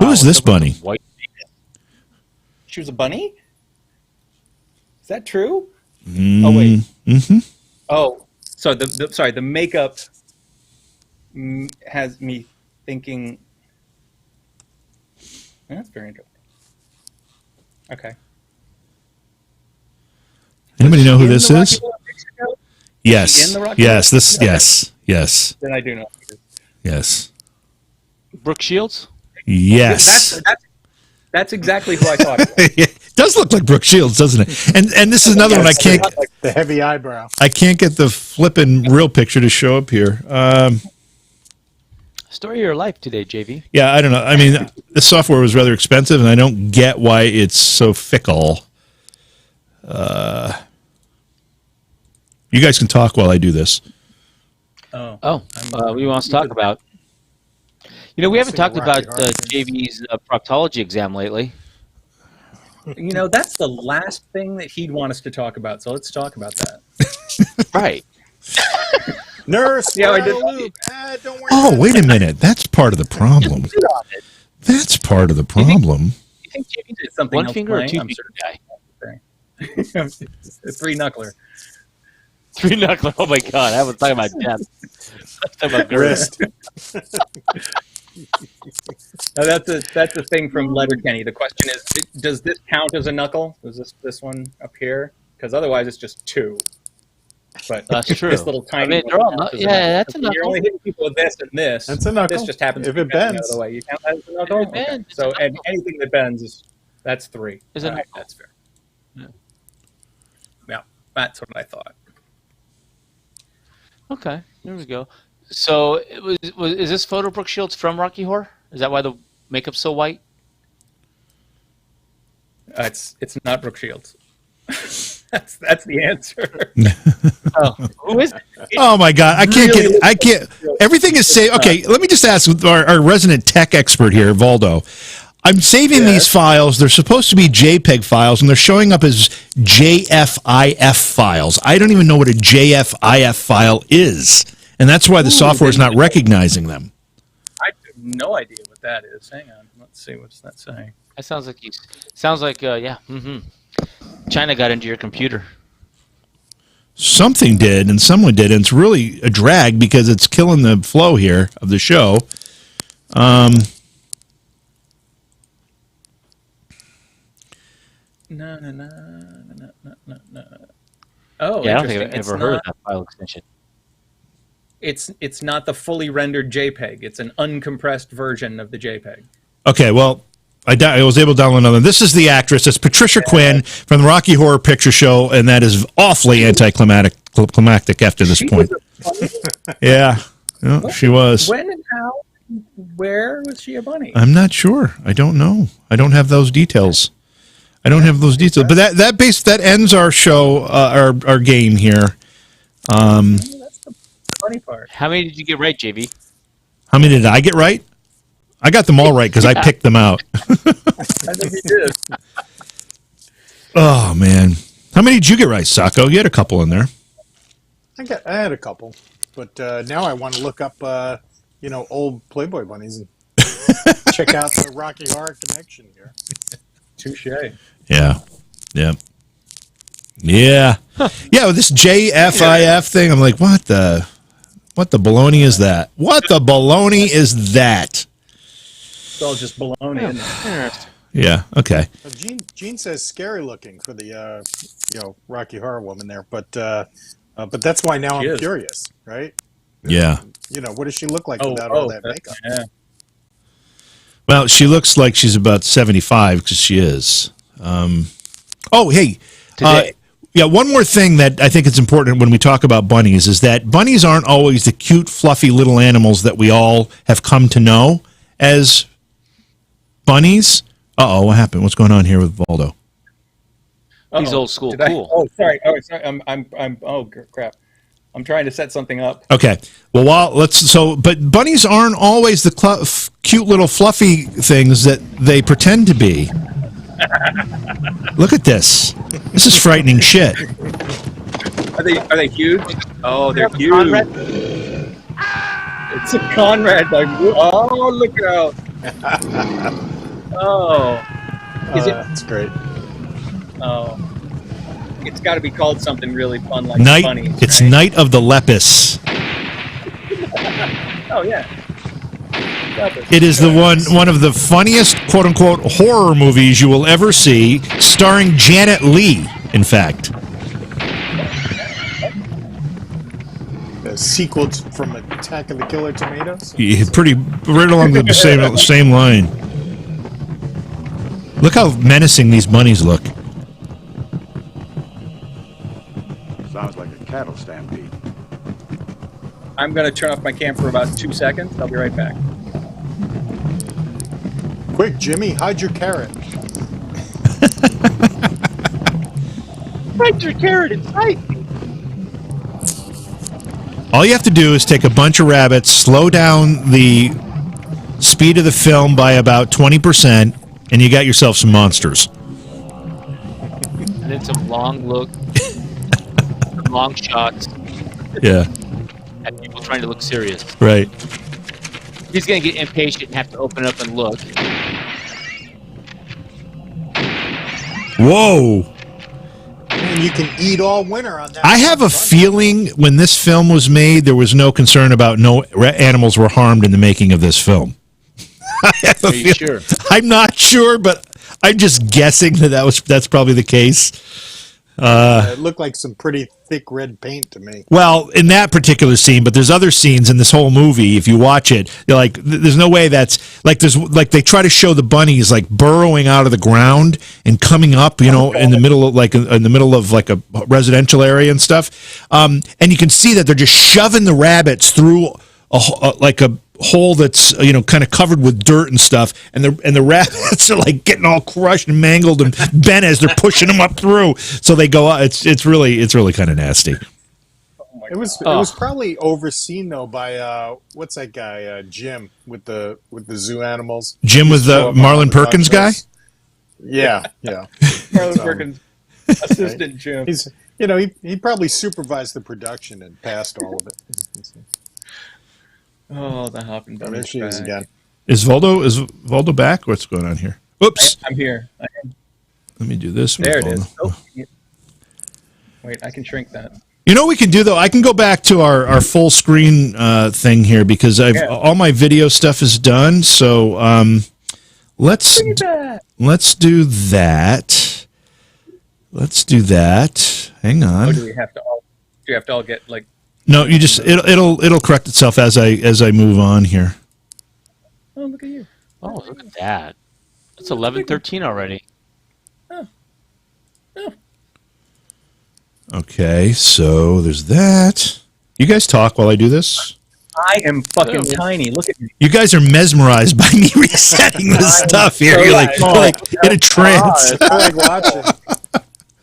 Who is this bunny? She was a bunny? Is that true? Oh wait. Mm-hmm. Oh, so the makeup has me thinking. That's very interesting. Okay. Anybody know who this is? Yes. Yes. This. Yes. Yes. Then I do know. Yes. Brooke Shields. Yes. That's exactly who I thought. It does look like Brooke Shields, doesn't it? And this is another one I can't. Like the heavy eyebrow. I can't get the flippin' real picture to show up here. Story of your life today, JV. Yeah, I don't know. I mean, the software was rather expensive, and I don't get why it's so fickle. You guys can talk while I do this. What do you want to talk about? We haven't talked about JV's proctology exam lately. That's the last thing that he'd want us to talk about. So let's talk about that. Right. Nurse. Yeah, I did. Don't worry. Oh, wait a minute. That's part of the problem. That's part of the problem. You think JV did something One else finger or playing? two I'm finger guy? A three-knuckler. Three-knuckler. Oh, my God. I was talking about depth. I was talking about wrist. Now that's a thing from Letterkenny. The question is, does this count as a knuckle? Does this one up here? Because otherwise it's just two. But that's true. This little tiny. they're all that's a knuckle. You're only hitting people with this and this. That's a knuckle. This just happens if to it be bending bends. the other way. You count that as a knuckle. If it bends, So it's a knuckle. anything that bends that's three. Is a All right, knuckle. that's fair. Yeah, that's what I thought. Okay, there we go. So is this photo Brooke Shields from Rocky Horror? Is that why the makeup's so white? It's not Brooke Shields. That's the answer. Who is it? Oh my God! I can't. Everything is safe. Okay, let me just ask our resident tech expert here, Voldo. I'm saving these files. They're supposed to be JPEG files, and they're showing up as JFIF files. I don't even know what a JFIF file is, and that's why the software is not recognizing them. I have no idea what that is. Hang on. Let's see. What's that saying? That sounds like yeah. Mm-hmm. China got into your computer. Something did, and someone did, and it's really a drag because it's killing the flow here of the show. No. Oh, yeah, I don't think interesting. I've ever heard of that file extension. It's not the fully rendered JPEG. It's an uncompressed version of the JPEG. Okay, well, I was able to download another. This is the actress. It's Patricia Quinn from the Rocky Horror Picture Show, and that is awfully anticlimactic after this point. Yeah, she was. When and how? Where was she a bunny? I'm not sure. I don't know. I don't have those details. But that ends our show, our game here. That's the funny part. How many did you get right, JV? How many did I get right? I got them all right because I picked them out. I think you did. Oh man, how many did you get right, Sacco? You had a couple in there. I had a couple, but now I want to look up, old Playboy bunnies and check out the Rocky Horror connection here. Touche. Yeah. With this JFIF thing, I'm like, what the baloney is that? What the baloney is that? It's all just baloney. Isn't it? Yeah. Okay. Gene says scary looking for the Rocky Horror woman there, but that's why now I'm curious, right? Yeah. What does she look like without all that makeup? Yeah. Well, she looks like she's about 75 because she is. One more thing that I think is important when we talk about bunnies is that bunnies aren't always the cute, fluffy little animals that we all have come to know as bunnies. What happened? What's going on here with Valdo? He's old school cool. Sorry. Crap. I'm trying to set something up. Okay. Well, but bunnies aren't always the cute little fluffy things that they pretend to be. Look at this. This is frightening shit. Are they huge? Oh, they're huge. Conrad? It's a Conrad. Oh, look out. Oh. That's great. Oh. It's got to be called something really fun like bunnies. It's right? Night of the Lepus. Oh, yeah. It is one of the funniest quote-unquote horror movies you will ever see, starring Janet Leigh, in fact. A sequel from Attack of the Killer Tomatoes? Yeah, right along the same line. Look how menacing these bunnies look. Sounds like a cattle stampede. I'm going to turn off my cam for about 2 seconds. I'll be right back. Quick, Jimmy, hide your carrot. Hide your carrot inside. All you have to do is take a bunch of rabbits, slow down the speed of the film by about 20%, and you got yourself some monsters. And then some long look, some long shots. Yeah. At people trying to look serious. Right. He's going to get impatient and have to open up and look. Whoa. And you can eat all winter on that. I have a feeling when this film was made, there was no concern about no animals were harmed in the making of this film. Are you sure? I'm not sure, but I'm just guessing that's probably the case. It looked like some pretty thick red paint to me. Well, in that particular scene, but there's other scenes in this whole movie. If you watch it, you're like, there's no way that's like they try to show the bunnies like burrowing out of the ground and coming up, in the middle of like a residential area and stuff. And you can see that they're just shoving the rabbits through a hole that's kind of covered with dirt and stuff, and the rabbits are like getting all crushed and mangled and bent as they're pushing them up through. So they go out. It's really kind of nasty. Oh It was probably overseen though by what's that guy Jim with the zoo animals. Jim was the Marlon Perkins guy. Yeah. Marlon Perkins, assistant right? Jim. He's he probably supervised the production and passed all of it. Oh, the hopping bunny. There she is again. Is Voldo back? What's going on here? Oops. I'm here. Let me do this. There it is. Oh, wait, I can shrink that. You know what we can do though? I can go back to our full screen thing here because all my video stuff is done. So let's do that. Let's do that. Hang on. Oh, do you have to all get like? No, you just it'll correct itself as I move on here. Oh, look at you! Oh, look at that. It's 11:13 already. Oh. Okay, so there's that. You guys talk while I do this? I am fucking tiny. Look at me. You guys are mesmerized by me resetting this stuff here. You're like in a trance. It's like watching.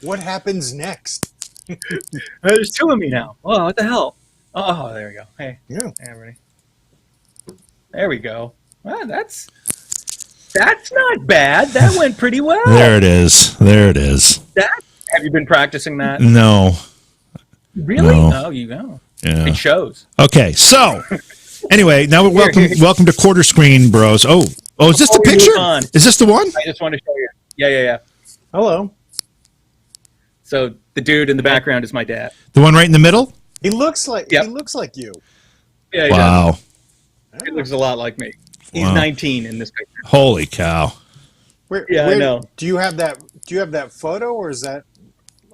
What happens next? There's two of me now. Oh, what the hell? Oh, there we go. Hey, yeah, everybody. There we go. Wow, that's not bad. That went pretty well. There it is. Have you been practicing that? No. Really? No. Oh, you go. Yeah. It shows. Okay, so anyway, now we're welcome to Quarter Screen Bros. Oh, is this the picture? Is this the one? I just want to show you. Yeah. Hello. So the dude in the background is my dad. The one right in the middle? He looks like you. Yeah. Wow. He looks a lot like me. He's 19 in this picture. Holy cow! Where, I know. Do you have that photo, or is that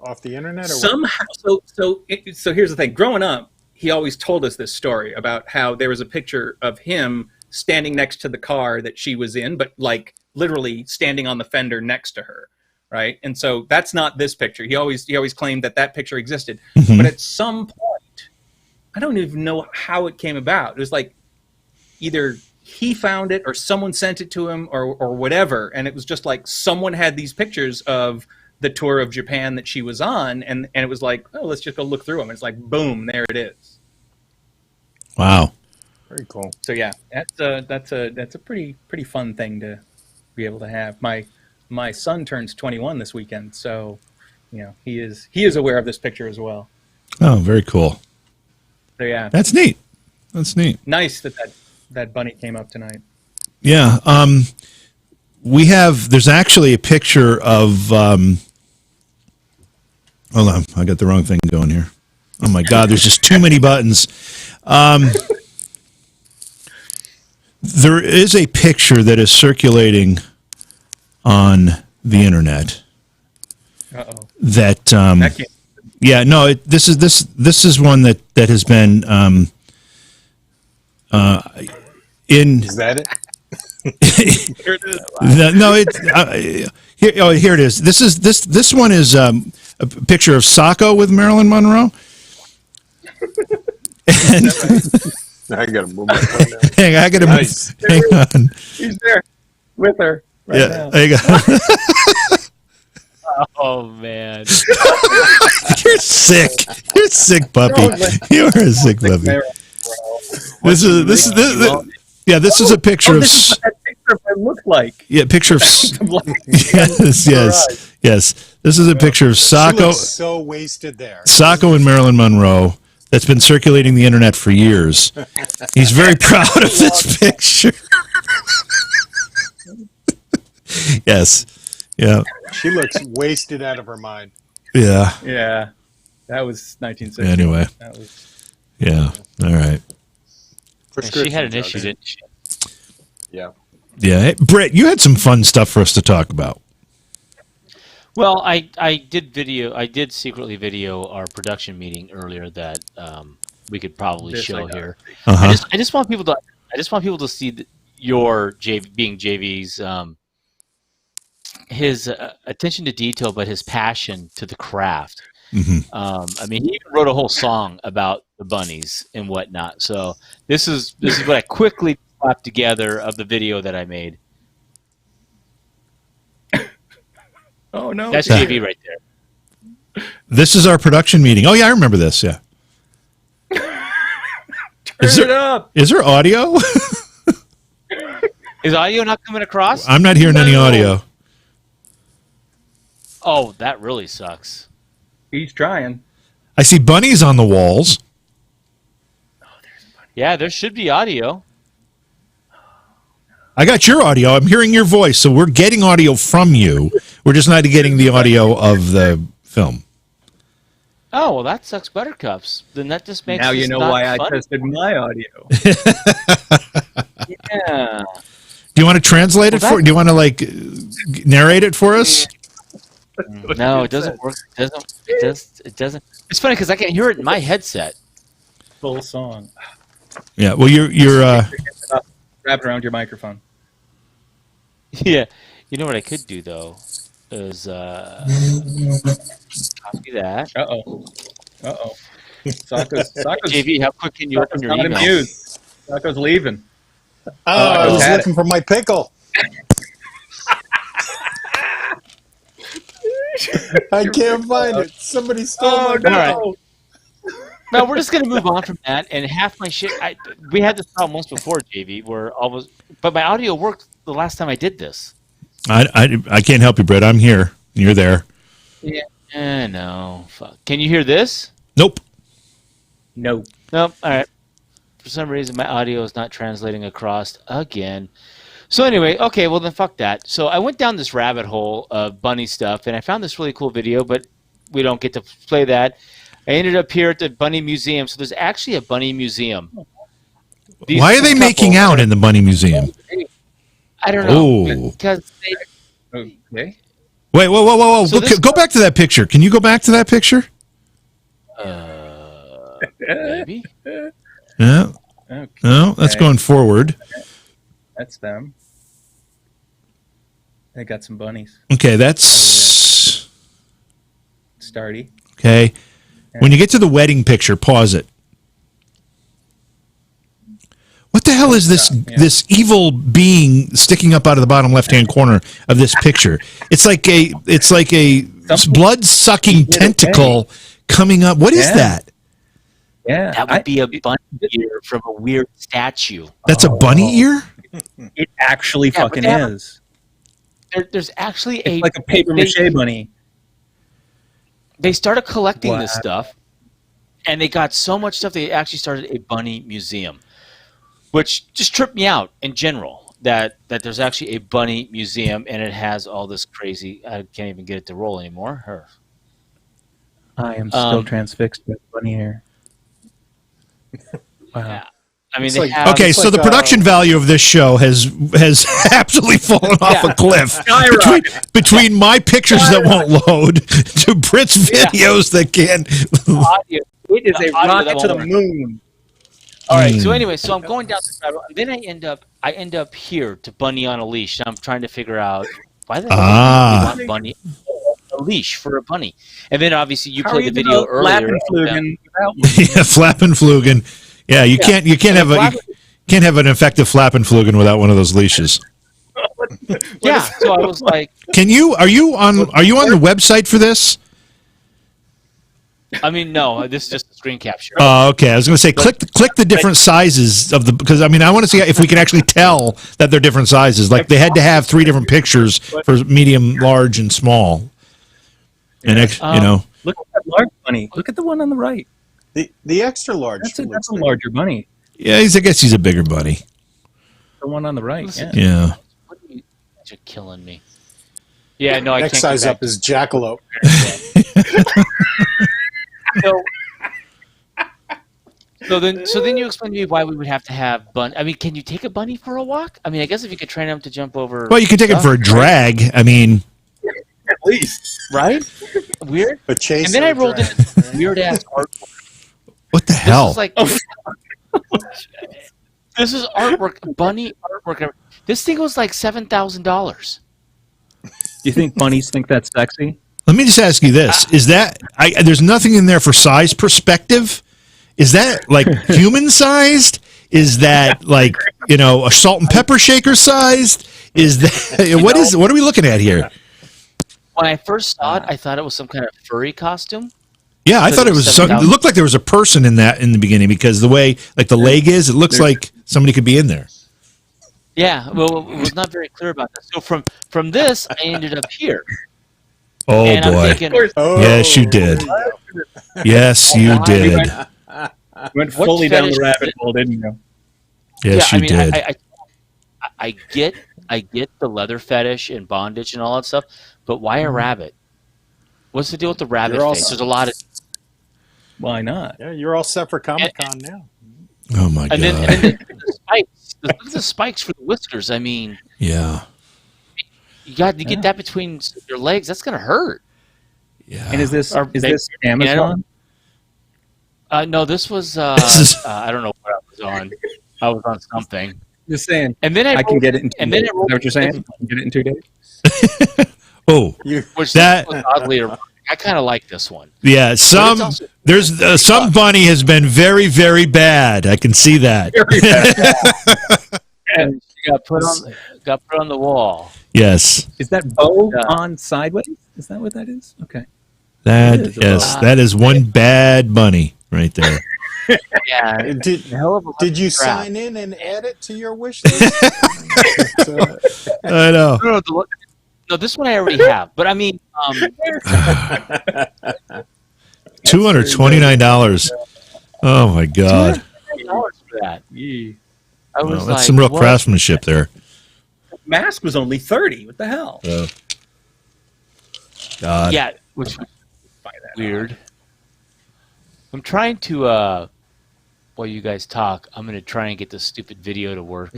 off the internet? Or somehow? So here's the thing. Growing up, he always told us this story about how there was a picture of him standing next to the car that she was in, but like literally standing on the fender next to her, right? And so that's not this picture. He always claimed that picture existed, but at some point, I don't even know how it came about. It was like either he found it or someone sent it to him or whatever, and it was just like someone had these pictures of the tour of Japan that she was on, and it was like, oh, let's just go look through them. It's like, boom, there it is. Wow, very cool. So yeah, that's a pretty fun thing to be able to have. My son turns 21 this weekend, so he is aware of this picture as well. Oh, very cool. So yeah, that's neat. Nice that bunny came up tonight. Yeah. There's actually a picture of, hold on, I got the wrong thing going here. Oh my God, there's just too many buttons. There is a picture that is circulating on the internet. Uh-oh. That yeah, no, this is one that has been is that it? Here it is. No, here it is. This one is a picture of Sacco with Marilyn Monroe. And I got to move my phone now. Hang on. He's there with her right now. There you go. Oh man, you're sick. You're a sick puppy. You are a sick puppy. This is a picture of. This is what that picture looks like. Yeah, picture of. yes. This is a picture of Sacco. She looks so wasted there. Sacco and Marilyn Monroe. That's been circulating the internet for years. He's very proud of this picture. Yes. Yeah. She looks wasted out of her mind. Yeah. Yeah. That was 1960. Anyway. Yeah. All right. She had an issue, didn't she? Yeah. Yeah. Hey, Britt, you had some fun stuff for us to talk about. Well, I did secretly video our production meeting earlier that we could probably show here. Uh-huh. I just want people to see your being JV's his attention to detail, but his passion to the craft. Mm-hmm. I mean, he even wrote a whole song about the bunnies and whatnot. So this is what I quickly slapped together of the video that I made. Oh no, that's JV right there. This is our production meeting. Oh yeah, I remember this. Yeah. Turn it up. Is there audio? Is audio not coming across? I'm not hearing any audio. Oh, that really sucks. He's trying. I see bunnies on the walls. Yeah, there should be audio. I got your audio. I'm hearing your voice, so we're getting audio from you. We're just not getting the audio of the film. Oh, well, that sucks buttercups. Then that just makes Now you this know not why funny. I tested my audio. Yeah. Do you want to translate it for? Do you want to like narrate it for us? No, it doesn't work. It doesn't. It's funny because I can't hear it in my headset. Full song. Yeah. Well, you're Wrap it around your microphone. Yeah. You know what I could do though is copy that. Uh-oh. Sokka's JV, how quick can you open your not email? amused. Sokka's leaving. I was had looking for my pickle. I can't find it. Somebody stole my pickle. All right. No, we're just gonna move on from that. And half my shit, we had this problem once before, JV, where but my audio worked the last time I did this. I can't help you, Brett. I'm here. You're there. Yeah. No. Fuck. Can you hear this? Nope. No. Nope. All right. For some reason, my audio is not translating across again. So anyway, okay, well then fuck that. So I went down this rabbit hole of bunny stuff, and I found this really cool video, but we don't get to play that. I ended up here at the Bunny Museum. So there's actually a bunny museum. Why are they making out in the bunny museum? I don't know. Oh. Because Okay. Wait, whoa. So Go back to that picture. Can you go back to that picture? maybe. Yeah. Okay. No, that's going forward. That's them. They got some bunnies. Okay, that's Starty. okay. When you get to the wedding picture, pause it. What the hell is this evil being sticking up out of the bottom left-hand corner of this picture? It's like a blood-sucking tentacle coming up. What is that? Yeah. That would be a bunny ear from a weird statue. That's a bunny ear? It actually Yeah, but fucking they have is. There's actually It's like a paper mache bunny. They started collecting Wow. this stuff, and they got so much stuff they actually started a bunny museum, which just tripped me out in general. That there's actually a bunny museum, and it has all this crazy. I can't even get it to roll anymore. I am still transfixed with bunny hair. Wow. Yeah. I mean, It's they like- have. Okay, so the production value of this show has absolutely fallen off a cliff between my pictures that won't load to Britt's videos that can't. Audio. It is a audio rocket that to the won't work. moon. All right. So anyway, I'm going down this rabbit hole, and then I end up here to Bunny on a Leash. And I'm trying to figure out why the hell do you want Bunny a leash for a bunny? And then obviously you played the video earlier. Yeah, Flappenflugen. Yeah, you can't have an effective Flappenflugen without one of those leashes. Yeah. So I was like, Are you on the website for this? I mean, no, this is just a screen capture. Oh, okay. I was going to say click the different sizes of because I want to see if we can actually tell that they're different sizes. Like they had to have 3 different pictures for medium, large, and small. And Look at that large bunny. Look at the one on the right. The extra large. That's a larger bunny. Yeah, I guess he's a bigger bunny. The one on the right. Listen, Yeah. You're killing me. Yeah, no, I Next can't. size up is jackalope. So then you explain to me why we would have to have bunny. I mean, can you take a bunny for a walk? I mean, I guess if you could train them to jump over. Well, you can take it for a drag. I mean, At least. right? Weird. A chase. And then I rolled into this weird ass artwork. what the This hell? is like this is artwork, bunny artwork. This thing was like $7,000. Do you think bunnies think that's sexy? Let me just ask you this: Is that there's nothing in there for size perspective? Is that like human sized? Is that like a salt and pepper shaker sized? Is that what are we looking at here? When I first saw it, I thought it was some kind of furry costume. Yeah, I thought it was. It 7,000. looked like there was a person in that in the beginning because the way like the leg is, it looks like somebody could be in there. Yeah, well, it was not very clear about that. So from this, I ended up here. Oh And I'm boy! thinking, Yes, you did. Yes, you did. Went fully down the rabbit hole, didn't you? Yes, you did. I get the leather fetish and bondage and all that stuff, but why a rabbit? What's the deal with the rabbit face? There's a lot of. Why not? Yeah, you're all set for Comic-Con now. Oh my god! And then the spikes, the spikes for the whiskers. I mean, yeah, you get that between your legs. That's gonna hurt. Yeah. And is this Amazon? No, this was. I don't know what I was on. I was on something. Just saying. And then I can get it in 2 and days. then Is that what you're saying? I can get it in 2 days? Oh, which that was oddly, I kind of like this one. yeah. Some also- there's some bunny has been very very bad. I can see that. And she got put on the wall. Yes. Is that bow on sideways? Is that what that is? Okay. That is a that is one bad bunny right there. Yeah. Did you sign in and add it to your wish list? I know. No, this one I already have. But I mean, $229. Oh my god. $229 for that. I was Well, that's like, some real what? craftsmanship there. Mask was only 30. What the hell? God. Yeah, which was weird. I'm trying to while you guys talk, I'm going to try and get this stupid video to work.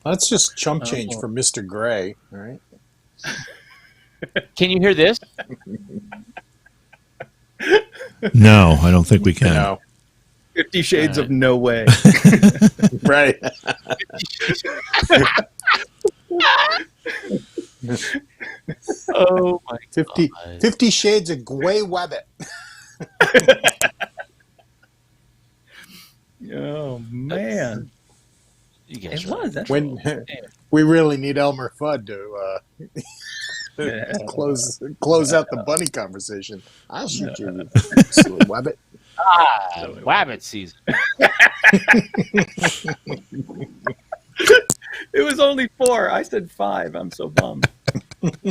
That's just chump change for Mr. Gray, all right? Can you hear this? No, I don't think we can. No. 50 Shades of No Way. Right. Oh my 50 Shades of Gway Wabbit. Oh man. You guys It was. That's When we really need Elmer Fudd to close out the bunny conversation. I'll shoot you, Wabbit. Wabbit season. It was only 4. I said 5. I'm so bummed.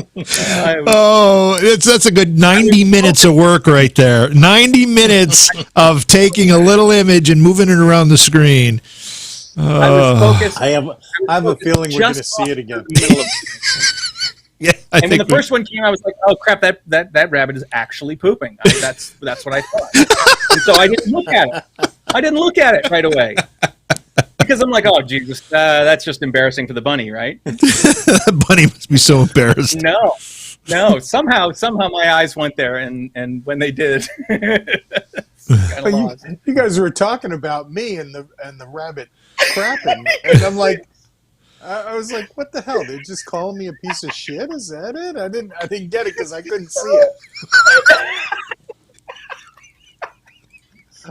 Oh, that's a good 90 minutes of work right there. 90 minutes of taking a little image and moving it around the screen. I was focused. I have a feeling we're going to see it again. Yeah, and when the first one came, I was like, "Oh crap! That rabbit is actually pooping." That's what I thought. And so I didn't look at it. I didn't look at it right away because I'm like, "Oh Jesus, that's just embarrassing for the bunny, right?" The bunny must be so embarrassed. No. Somehow my eyes went there, and when they did, you guys were talking about me and the rabbit crapping, and I'm like. I was like, "What the hell? They're just calling me a piece of shit? Is that it?" I didn't get it because I couldn't see it.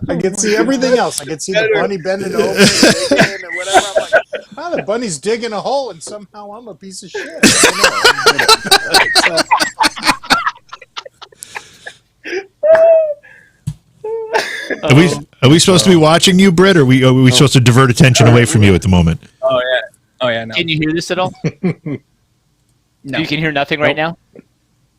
I could see everything else. I could see the bunny bending over and digging and whatever. I'm like, "Oh, the bunny's digging a hole, and somehow I'm a piece of shit." I don't know. Are we supposed to be watching you, Britt, or are we supposed to divert attention away from you at the moment? Oh yeah. No. Can you hear this at all? No. You can hear nothing right now.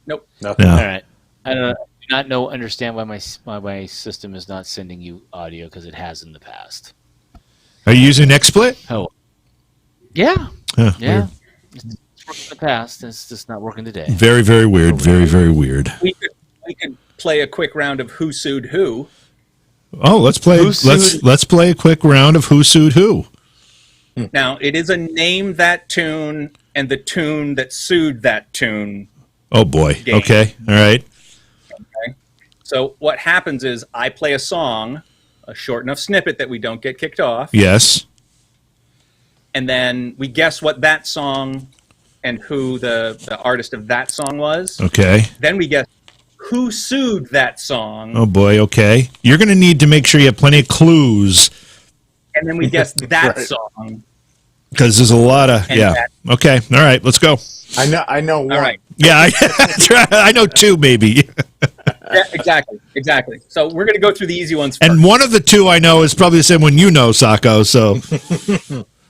Nope. Nothing. No. All right. I do not understand why my system is not sending you audio because it has in the past. Are you using XSplit? Oh. Yeah. Yeah. Yeah. It's worked in the past. It's just not working today. Very, very weird. Very, very weird. We could play a quick round of Who Sued Who. Oh, let's play a quick round of Who Sued Who. Now, it is a name that tune and the tune that sued that tune. Oh boy. Game. Okay. All right. Okay. So what happens is I play a song, a short enough snippet that we don't get kicked off. Yes. And then we guess what that song and who the artist of that song was. Okay. Then we guess who sued that song. Oh boy. Okay. You're going to need to make sure you have plenty of clues. And then we guess that Right. song. Because there's a lot of Okay. All right. Let's go. know one. All right. Yeah. That's right. I know 2 maybe. exactly. So we're going to go through the easy ones first. And one of the two I know is probably the same one you know, Sacco. So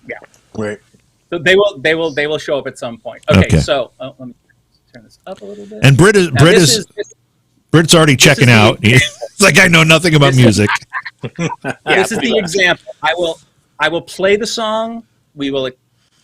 yeah, wait. So they will show up at some point. Okay. So let me turn this up a little bit. And Brit's already checking out. It's like I know nothing about music. This is the example. I will play the song. We will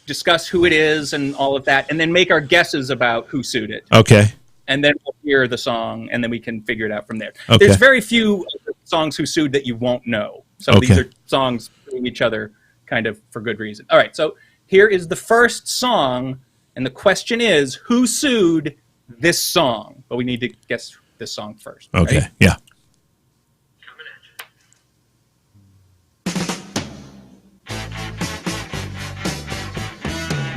discuss who it is and all of that, and then make our guesses about who sued it. Okay. And then we'll hear the song, and then we can figure it out from there. Okay. There's very few songs who sued that you won't know. So these are songs suing each other kind of for good reason. All right, so here is the first song, and the question is, who sued this song? But we need to guess this song first. Okay, right? yeah.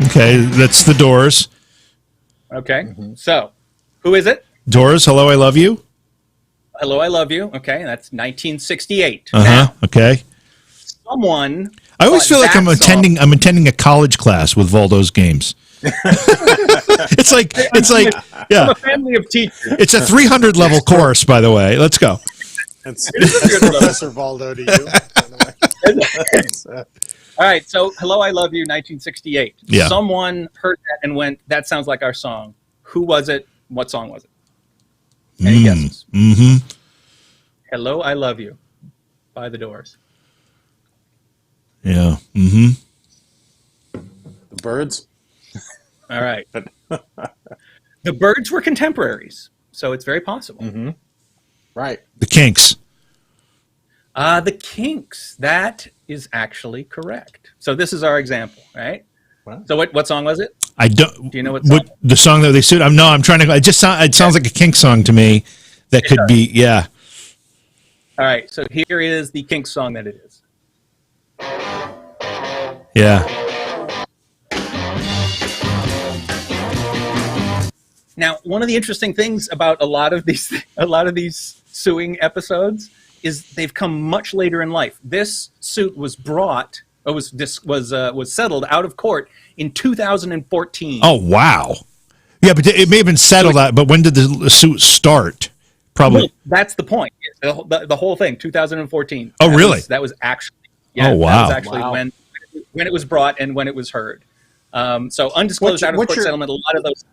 Okay, that's the Doors. Okay, so who is it? Doors, Hello, I Love You. Hello, I Love You. Okay, that's 1968. Okay. Someone. I always feel like I'm attending a college class with Valdo's games. it's like yeah. I'm a family of teachers. It's a 300 level course, by the way. Let's go. That's Professor Valdo to you. By the way. All right, so Hello, I Love You, 1968. Yeah. Someone heard that and went, that sounds like our song. Who was it? What song was it? Any guesses? Mm-hmm. Hello, I Love You by the Doors. Yeah. Mm-hmm. The Byrds? All right. The Byrds were contemporaries, so it's very possible. Mm-hmm. Right. The Kinks. The Kinks. That is actually correct. So this is our example, right? Wow. So what song was it? I don't. Do you know what song? The song that they sued? I'm trying to. It sounds like a Kinks song to me. That could be. Yeah. All right. So here is the Kinks song that it is. Yeah. Now, one of the interesting things about a lot of these suing episodes is they've come much later in life. This suit was was settled out of court in 2014. Oh wow. Yeah, but it may have been settled out. But when did the suit start? Probably. Well, that's the point. The whole thing, 2014. Oh, really? That was actually. Yeah, oh wow. That was actually when it was brought and when it was heard. So undisclosed out of court settlement. A lot of those.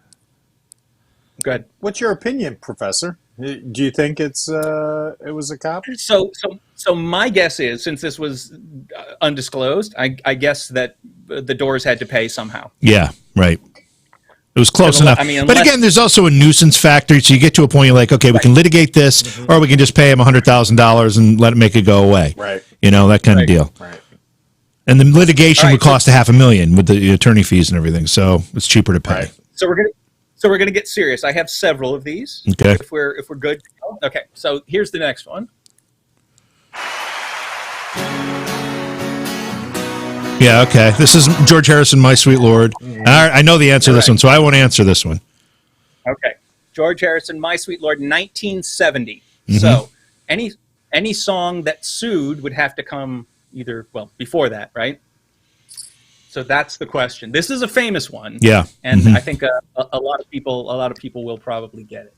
Go ahead. What's your opinion, Professor? Do you think it was a copy? So my guess is, since this was undisclosed, I guess that the Doors had to pay somehow. Yeah, right. It was close enough. I mean, but again, there's also a nuisance factor. So you get to a point you're like, okay, we can litigate this, or we can just pay him $100,000 and let it make it go away. Right. You know, that kind of deal. Right. And the litigation would cost $500,000 with the attorney fees and everything. So it's cheaper to pay. Right. So we're gonna get serious. I have several of these. Okay. If we're good. Okay. So here's the next one. Yeah. Okay. This is George Harrison, "My Sweet Lord." I know the answer to this one, so I won't answer this one. Okay. George Harrison, "My Sweet Lord," 1970. So any song that sued would have to come before that, right? So that's the question. This is a famous one. Yeah. And I think a lot of people will probably get it.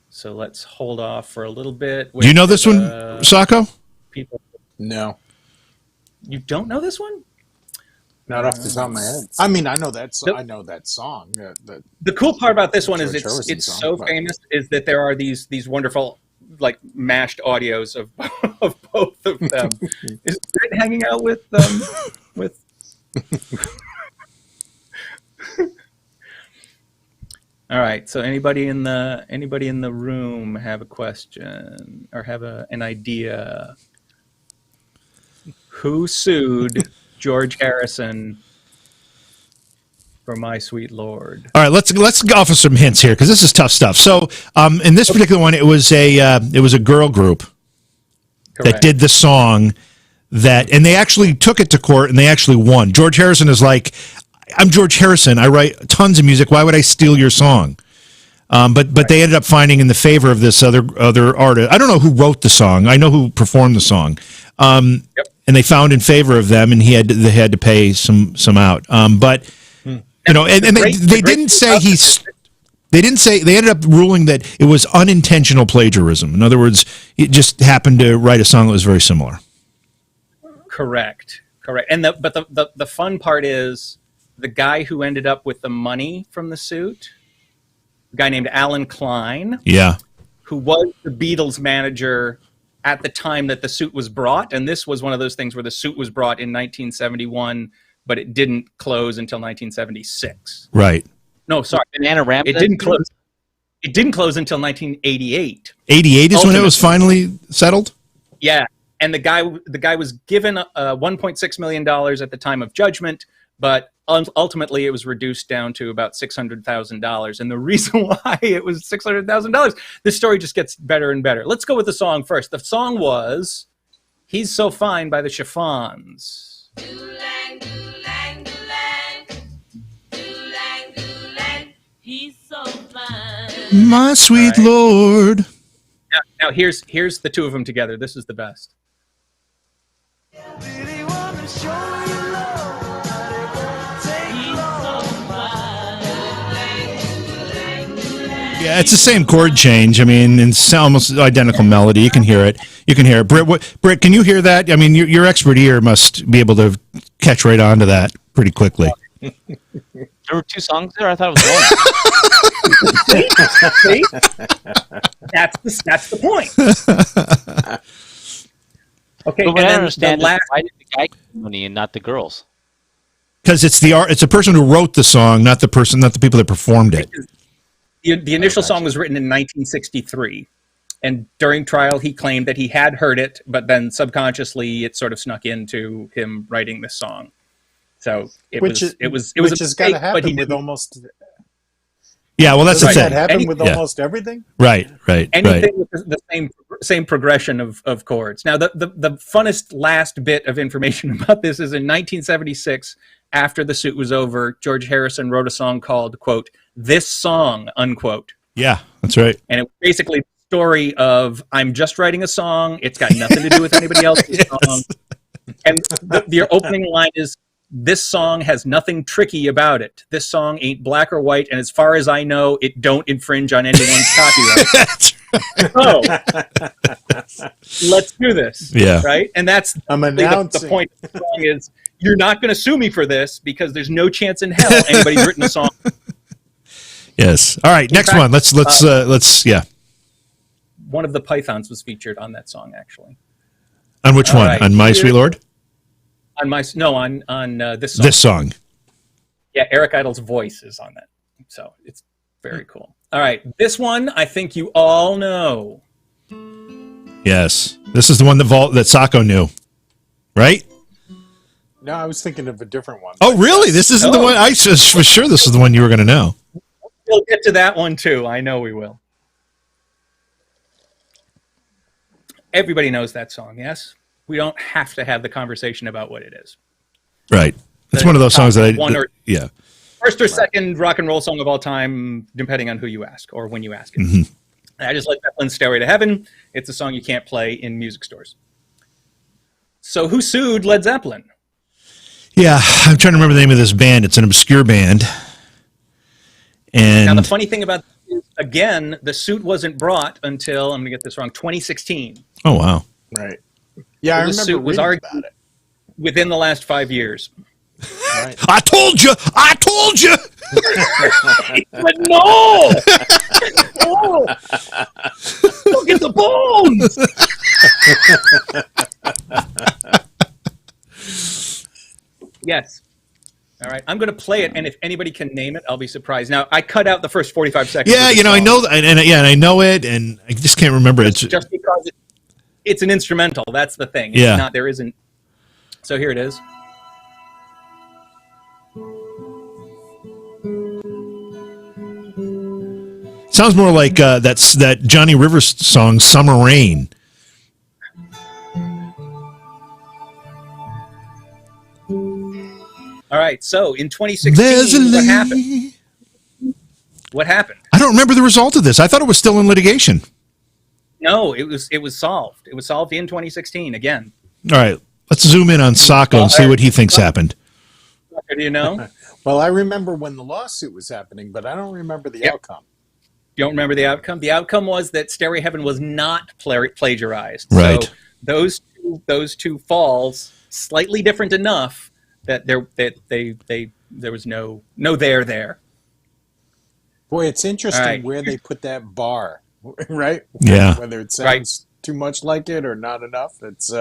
So let's hold off for a little bit. Do you know this one, Sacco? People. No. You don't know this one? Not off the top of my head. I mean, I know that. I know that song. The cool part about this one is it's so famous is that there are these wonderful mashed audios of both of them. Is Brit hanging out with All right. So anybody in the room have a question or have an idea? Who sued George Harrison for "My Sweet Lord"? All right, let's offer some hints here because this is tough stuff. So, in this particular one, it was a girl group that did the song and they actually took it to court and they actually won. George Harrison is like, I'm George Harrison. I write tons of music. Why would I steal your song? But they ended up finding in the favor of this other artist. I don't know who wrote the song. I know who performed the song. And they found in favor of them, and they had to pay some out. But you know, and they didn't say he's. They didn't say. They ended up ruling that it was unintentional plagiarism. In other words, it just happened to write a song that was very similar. Correct. And the fun part is the guy who ended up with the money from the suit, a guy named Alan Klein. Yeah. Who was the Beatles manager at the time that the suit was brought. And this was one of those things where the suit was brought in 1971, but it didn't close until 1976. Right. No, sorry. It didn't close. It didn't close until 1988. 88 is when it was finally settled? Yeah. And the guy was given $1.6 million at the time of judgment, but ultimately it was reduced down to about $600,000. And the reason why it was $600,000, this story just gets better and better. Let's go with the song first. The song was He's So Fine by the Chiffons. Do-lang, do-lang, do-lang. Do-lang, do-lang. He's so fine. My sweet Lord. Now here's the two of them together. This is the best. Really wanna show you love, but it won't take long. Yeah, it's the same chord change. I mean, it's almost identical melody. You can hear it. Britt, can you hear that? I mean, your expert ear must be able to catch right on to that pretty quickly. There were two songs there? I thought it was one. See? That's the point. Okay, but and I then understand the last... why did the guy get money and not the girls? Because it's the person who wrote the song, not the people that performed it. The initial song was written in 1963, and during trial he claimed that he had heard it, but then subconsciously it sort of snuck into him writing this song. So it was has got to happen with almost. Yeah, well, that's the thing. That happen with almost everything. Right. Anything with the same progression of chords. Now, the funnest last bit of information about this is in 1976, after the suit was over, George Harrison wrote a song called, quote, "This Song," unquote. Yeah, that's right. And it was basically the story of, I'm just writing a song. It's got nothing to do with anybody else's song. And the opening line is, "This song has nothing tricky about it. This song ain't black or white, and as far as I know, it don't infringe on anyone's copyright." So, let's do this. Yeah. Right? And that's the point of the song is, you're not going to sue me for this because there's no chance in hell anybody's written a song. Yes. All right, next one. Let's One of the Pythons was featured on that song, actually. On which one? Right. On My Sweet Lord? On this song. This song. Yeah, Eric Idle's voice is on that. So it's very cool. All right. This one, I think you all know. Yes. This is the one that Sacco knew. Right? No, I was thinking of a different one. Oh, really? This isn't the one? I for sure this is the one you were going to know. We'll get to that one, too. I know we will. Everybody knows that song, yes? We don't have to have the conversation about what it is. Right. It's one of those songs that yeah. First or second rock and roll song of all time, depending on who you ask or when you ask it. Mm-hmm. I just like Zeppelin's Stairway to Heaven. It's a song you can't play in music stores. So who sued Led Zeppelin? Yeah, I'm trying to remember the name of this band. It's an obscure band. And now the funny thing about this is, again, the suit wasn't brought until, I'm going to get this wrong, 2016. Oh, wow. Right. Yeah, I remember suit was argued about it. Within the last 5 years. Right. I told you! But no! No! Look at the bones! Yes. All right. I'm going to play it, and if anybody can name it, I'll be surprised. Now, I cut out the first 45 seconds. Yeah, I know, and I know it, and I just can't remember it. Just because it's an instrumental. That's the thing. Yeah. There isn't. So here it is. Sounds more like that Johnny Rivers song, "Summer Rain." All right, so in 2016, what happened? What happened? I don't remember the result of this. I thought it was still in litigation. No, it was solved. It was solved in 2016 again. All right, let's zoom in on Sacco and see what he thinks happened. Do you know? Well, I remember when the lawsuit was happening, but I don't remember the outcome. Don't remember the outcome. The outcome was that Stairway to Heaven was not plagiarized. Right. So those two falls slightly different enough that there was no there. Boy, it's interesting Right. where they put that bar, right? Yeah. Whether it sounds too much like it or not enough. It's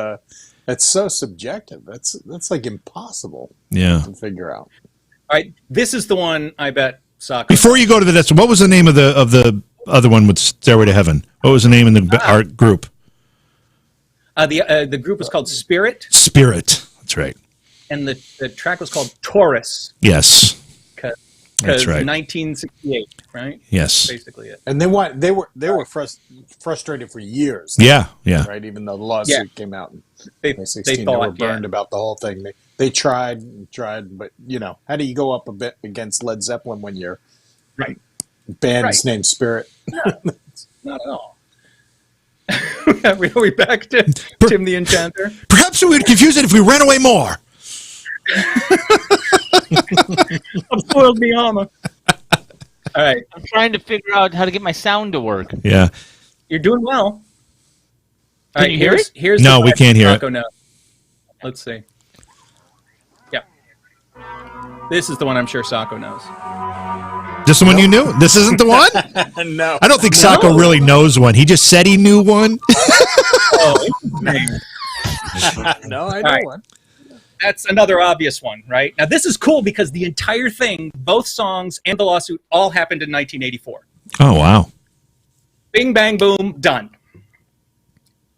so subjective. That's like impossible to figure out. All right, this is the one I bet Soccer. Before you go to the next one, what was the name of the other one with Stairway to Heaven? What was the name in the art group? The group was called Spirit. Spirit. That's right. And the track was called Taurus. Yes. Because right. 1968, right? Yes. That's basically it. And they were frustrated for years. Yeah. Right. Even though the lawsuit came out in they 2016, thought, they were burned about the whole thing. They tried, but how do you go up a bit against Led Zeppelin when your band's named Spirit? No, not at all. Are we back to Tim the Enchanter? Perhaps we would confuse it if we ran away more. I've spoiled the armor. All right. I'm trying to figure out how to get my sound to work. Yeah. You're doing well. All Can you hear it? Here's No, the we can't hear Taco it. Note. Let's see. Yeah. This is the one I'm sure Sacco knows. This the one you knew? This isn't the one? No. I don't think Sacco really knows one. He just said he knew one. Oh, No, I know one. That's another obvious one, right? Now, this is cool because the entire thing, both songs and the lawsuit, all happened in 1984. Oh, wow. Bing, bang, boom, done.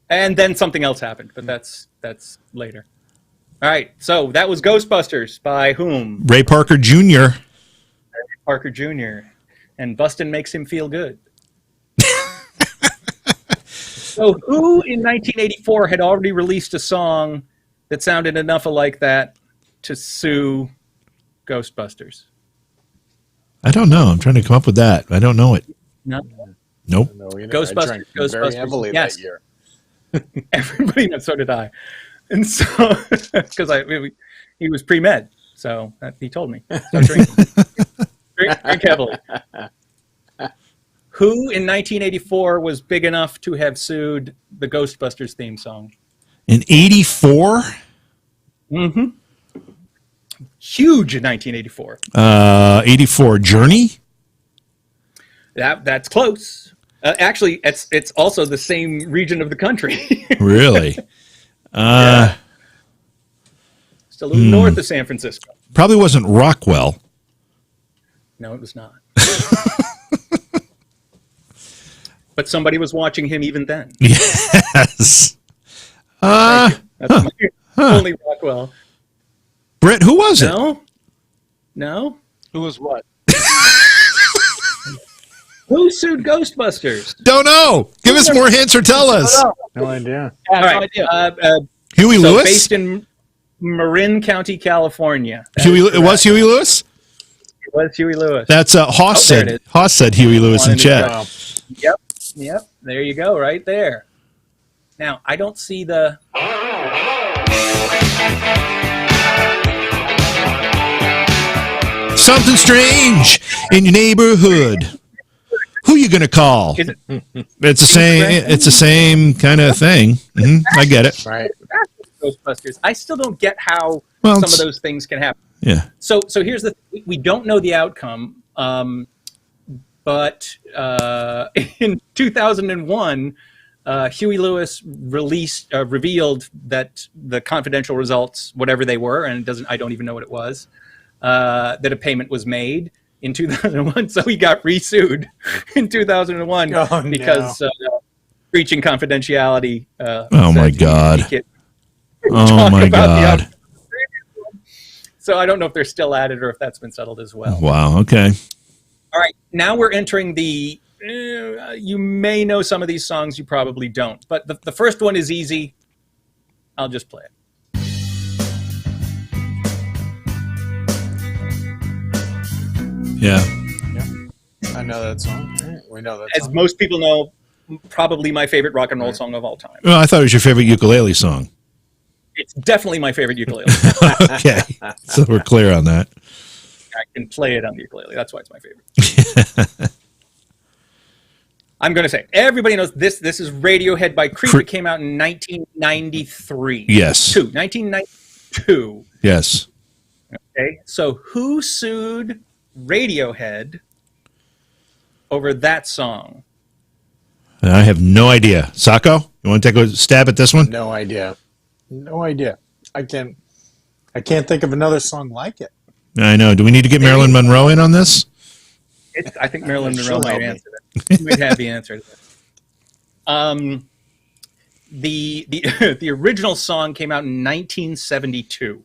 And then something else happened, but that's later. All right, so that was Ghostbusters by whom? Ray Parker Jr. Parker Jr. And Bustin' Makes Him Feel Good. So who in 1984 had already released a song that sounded enough like that to sue Ghostbusters? I don't know. I'm trying to come up with that. I don't know it. No. Nope. No, Ghostbusters. I drank very Ghostbusters. heavily Yes. that year. Everybody knows, so did I. And so, because he was pre-med, so he told me. Start drinking. drink heavily. Who in 1984 was big enough to have sued the Ghostbusters theme song? In 84? Mm-hmm. Huge in 1984. 84 Journey? That's close. Actually, it's also the same region of the country. Really? Yeah. Just a little north of San Francisco. Probably wasn't Rockwell. No, it was not. But somebody was watching him even then. Yes. That's my only Rockwell. Brett, who was it? No. Who was what? Who sued Ghostbusters? Don't know. Give us more hints or tell us. No idea. I have All no right. idea. Huey So Lewis? based in Marin County, California. It was Huey Lewis? It was Huey Lewis. That's Haas there it said. is. Haas said Huey Lewis in chat. Yep. There you go, right there. Now, I don't see the... Something strange in your neighborhood. Who you gonna call? Is it It's the same. It's the same kind of thing. I get it. Right. Ghostbusters? I still don't get how Well, some it's- of those things can happen. Yeah. So here's the we don't know the outcome, but in 2001, Huey Lewis revealed that the confidential results, whatever they were, and I don't even know what it was, that a payment was made in 2001. So he got re-sued in 2001 because breaching confidentiality. Oh my God. Oh my God. So I don't know if they're still at it or if that's been settled as well. Wow. Okay. All right, now we're entering the. You may know some of these songs, you probably don't. But the first one is easy. I'll just play it. Yeah. I know that song. Right. We know that As song. most people know, probably my favorite rock and roll song of all time. Well, I thought it was your favorite ukulele song. It's definitely my favorite ukulele. Okay. So we're clear on that. I can play it on the ukulele. That's why it's my favorite. I'm going to say everybody knows this. This is Radiohead by Creep. It came out in 1993. Yes. 1992. Yes. Okay. So who sued Radiohead over that song? I have no idea. Sacco, you want to take a stab at this one? No idea. No idea. I can't think of another song like it. I know. Do we need to get Marilyn Monroe in on this? I think Marilyn Monroe might answer that. She might have the answer to that. The original song came out in 1972.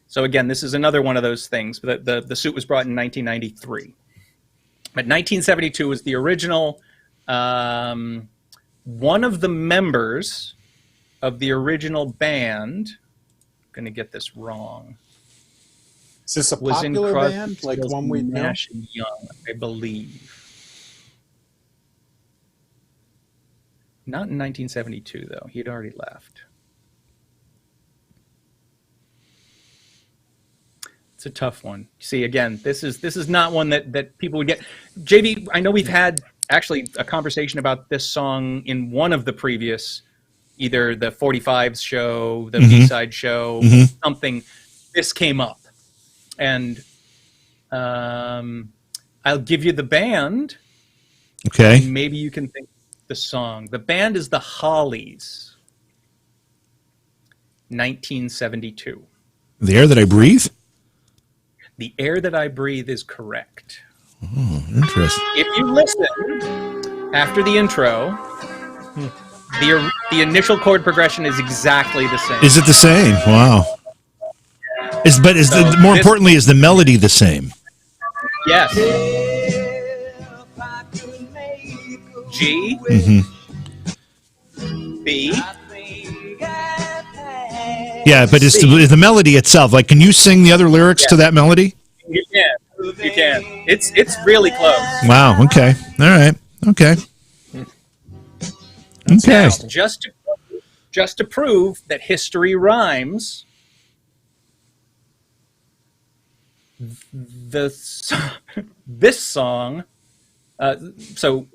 So again, this is another one of those things. The suit was brought in 1993. But 1972 was the original. One of the members of the original band, I'm going to get this wrong. Is this a popular band, like one we know? Nash and Young, I believe. Not in 1972, though. He had already left. It's a tough one. See, again, this is not one that people would get. JV, I know we've had actually a conversation about this song in one of the previous, either the 45s show, the B-side show, something. This came up. And I'll give you the band. Okay. And maybe you can think the song. The band is the Hollies. 1972. The Air That I Breathe? The Air That I Breathe is correct. Oh, interesting. If you listen after the intro, the initial chord progression is exactly the same. Is it the same? Wow. More importantly, is the melody the same? Yes. G. B. Yeah, but is the melody itself, like, can you sing the other lyrics to that melody? You can. You can. It's really close. Wow. Okay. All right. Okay. Okay. Now, just to prove that history rhymes, this song. So,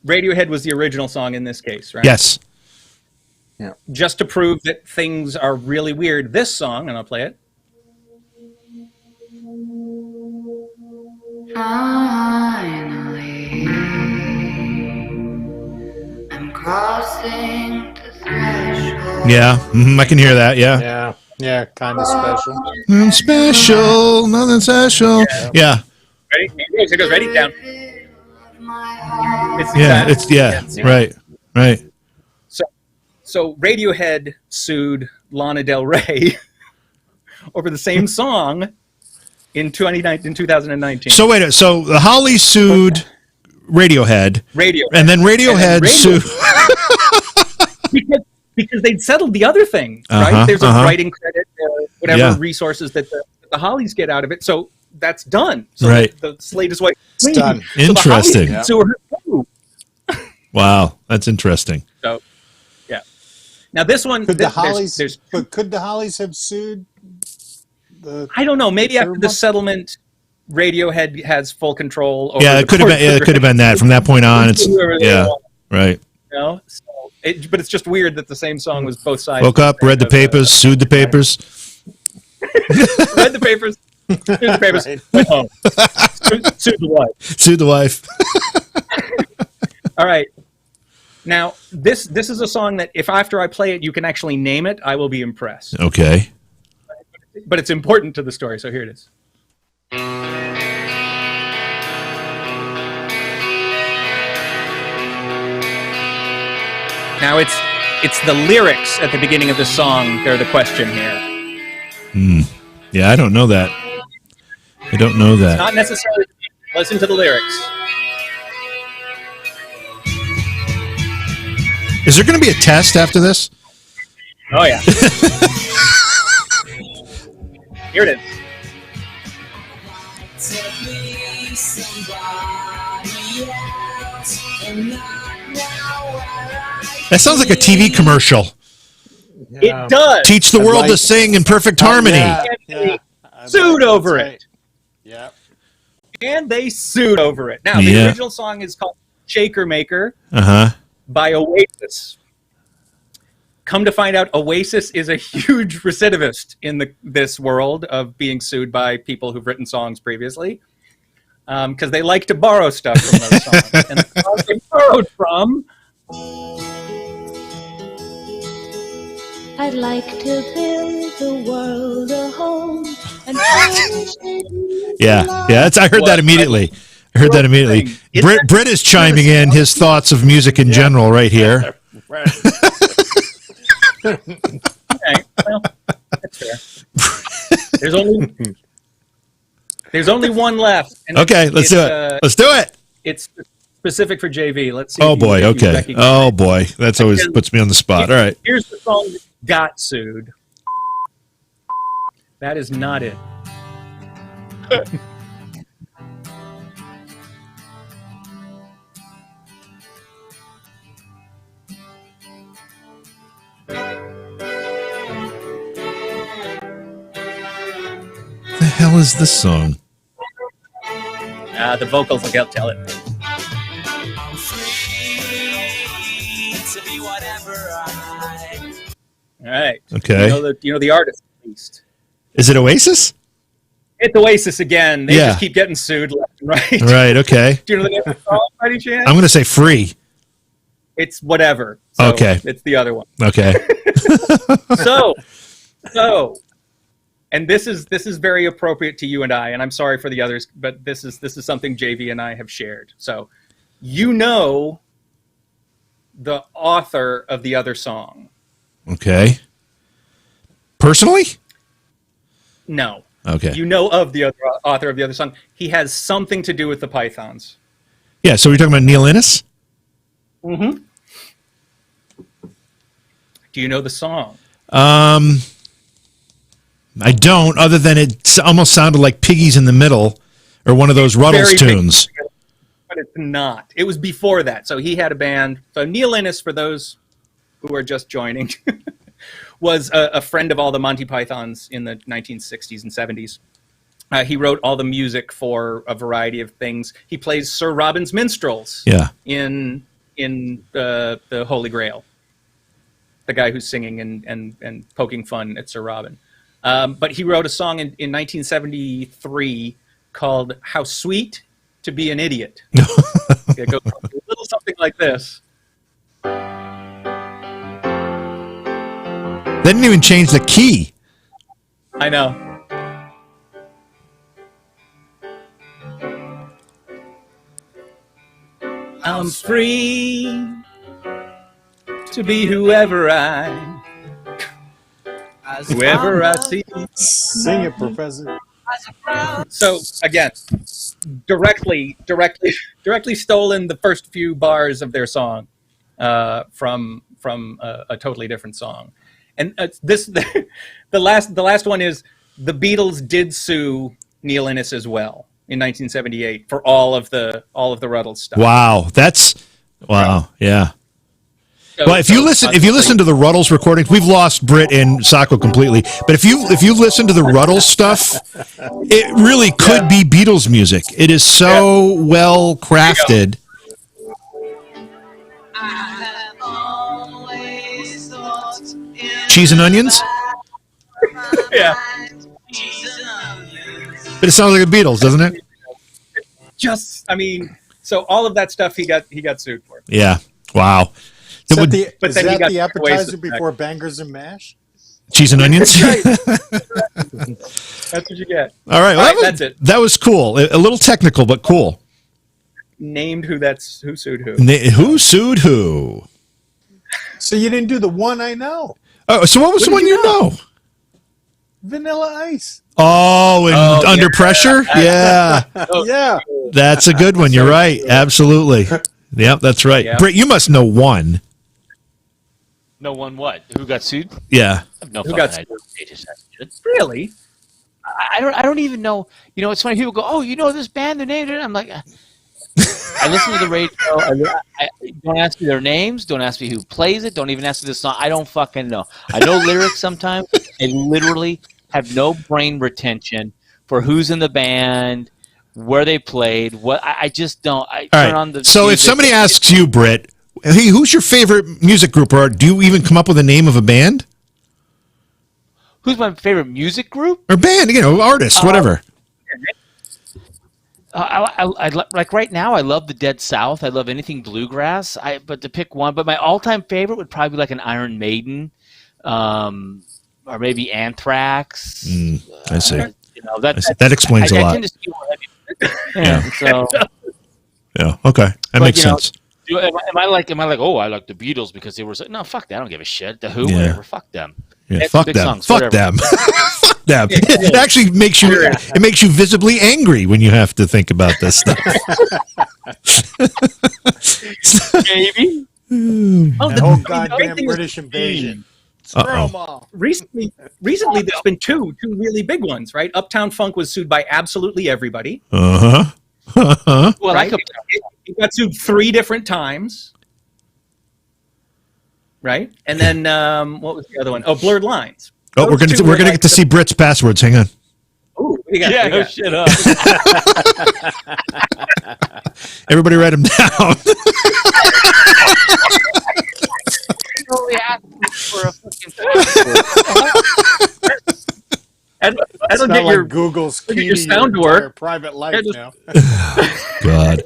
Radiohead was the original song in this case, right? Yes. Yeah. Just to prove that things are really weird, this song, and I'll play it. Finally, I'm crossing the threshold. Yeah, I can hear that. Yeah. Yeah, kind of special. Special, nothing special. Yeah. Ready? Here goes. Ready? Down. Right. So Radiohead sued Lana Del Rey over the same song in 2019. So wait, so the Hollies sued Radiohead. And then Radiohead sued. because they'd settled the other thing, right? There's a writing credit or whatever resources that the Hollies get out of it. So that's done. So right. The slate is white. It's done. So interesting. The Hollies sue her too. Wow, that's interesting. So, yeah. Now this one, could the Hollies have sued? I don't know. Maybe after the settlement, Radiohead has full control over it could have been. Yeah, it could have been that. From that point on, it's right. You know, but it's just weird that the same song was both sides. Woke up, read the papers, sued the papers. Read the papers, sued the papers, went home. Sued the wife. Sued the wife. All right. Now, this is a song that if after I play it, you can actually name it, I will be impressed. Okay. But it's important to the story, so here it is. Now it's the lyrics at the beginning of the song. They're the question here. Yeah, I don't know that. I don't know that. It's not necessarily. Listen to the lyrics. Is there going to be a test after this? Oh yeah. Here it is. That sounds like a TV commercial. It does. Teach the world to sing in perfect harmony. Sued over it. Yeah. And they sued over it. Now, the original song is called Shaker Maker Uh-huh. by Oasis. Come to find out, Oasis is a huge recidivist in this world of being sued by people who've written songs previously, because they like to borrow stuff from those songs. And the songs they borrowed from... I'd like to build the world a home and Yeah. I heard that immediately. Britt is chiming in his thoughts of music in general right here. Okay, well, that's fair. There's only one left. And Okay, let's do it. Let's do it. It's specific for JV. Let's see. Oh boy. Okay. Oh boy. That's always puts me on the spot. All right. Here's the song that got sued. That is not it. The hell is this song? The vocals will help tell it. I'm free to be whatever I... All right. Okay. You know the artist at least. Is it Oasis? It's Oasis again. They just keep getting sued left and right. Right. Okay. Do you know the name of the song by any chance? I'm going to say Free. It's whatever. So Okay. It's the other one. Okay. So, and this is very appropriate to you and I, and I'm sorry for the others, but this is something JV and I have shared. So, you know the author of the other song. Okay. Personally? No. Okay. You know of the other author of the other song. He has something to do with the Pythons. Yeah, so we're talking about Neil Innes? Mm-hmm. Do you know the song? I don't, other than it almost sounded like Piggies in the Middle or one of those Ruddles tunes. But it's not. It was before that. So he had a band. So Neil Innes, for those who are just joining, was a friend of all the Monty Pythons in the 1960s and 70s. He wrote all the music for a variety of things. He plays Sir Robin's Minstrels in the Holy Grail. The guy who's singing and poking fun at Sir Robin. But he wrote a song in 1973 called How Sweet to Be an Idiot. It goes a little something like this. They didn't even change the key. I know. I'm free to be whoever I see. Sing it, Professor. So again, directly stolen the first few bars of their song from a totally different song, and the last one is the Beatles did sue Neil Innes as well in 1978 for all of the Ruddles stuff. Wow, yeah. Well, if you listen to the Ruddles recordings, we've lost Britt and Sacco completely. But if you listen to the Ruddles stuff, it really could be Beatles music. It is so well crafted. Cheese and onions? Yeah. But it sounds like the Beatles, doesn't it? So all of that stuff he got sued for. Yeah. Wow. Is that the appetizer before bangers and mash? Cheese and onions? That's what you get. All right. Well, that's it. That was cool. A little technical, but cool. Named who sued who. Who sued who? So you didn't do the one I know. Oh, so what was the one you know? Vanilla Ice. Oh, and Under Pressure? Yeah. Yeah. That's a good one. You're right. Absolutely. Yep, that's right. Yeah. Britt, you must know one. No one what? Who got sued? Yeah. I have no Who fucking got idea. Really? I don't even know. You know, it's funny. People go, "Oh, you know this band? Their names?" I'm like, I listen to the radio. I don't ask me their names. Don't ask me who plays it. Don't even ask me the song. I don't fucking know. I know lyrics sometimes. I literally have no brain retention for who's in the band, where they played. What I just don't. I All turn right. on the. So if music. somebody asks you, Britt, hey, who's your favorite music group, or do you even come up with a name of a band Who's my favorite music group? or band? Artist, whatever. Like right now, I love the Dead South. I love anything bluegrass. But to pick one, but my all-time favorite would probably be like an Iron Maiden, or maybe Anthrax. I see. That explains a lot. I tend to skew more heavy. Yeah. So. Yeah. Okay, that makes sense. Am I like? Oh, I like the Beatles because they were. No, fuck that. I don't give a shit. The Who, whatever. Fuck them. Yeah, fuck them. Songs, fuck them. Fuck them. It actually makes you visibly angry when you have to think about this stuff. Maybe. The whole goddamn British invasion. Screw them all. Recently, there's been two really big ones, right? Uptown Funk was sued by absolutely everybody. Well, right? It got sued 3 different times. Right? And then what was the other one? Oh, Blurred Lines. Oh, we're gonna get to see Britt's passwords. Hang on. Ooh, shit up. Everybody write them down. Only asking for a fucking I don't get your Google's key your to sound to your work. private life now. God.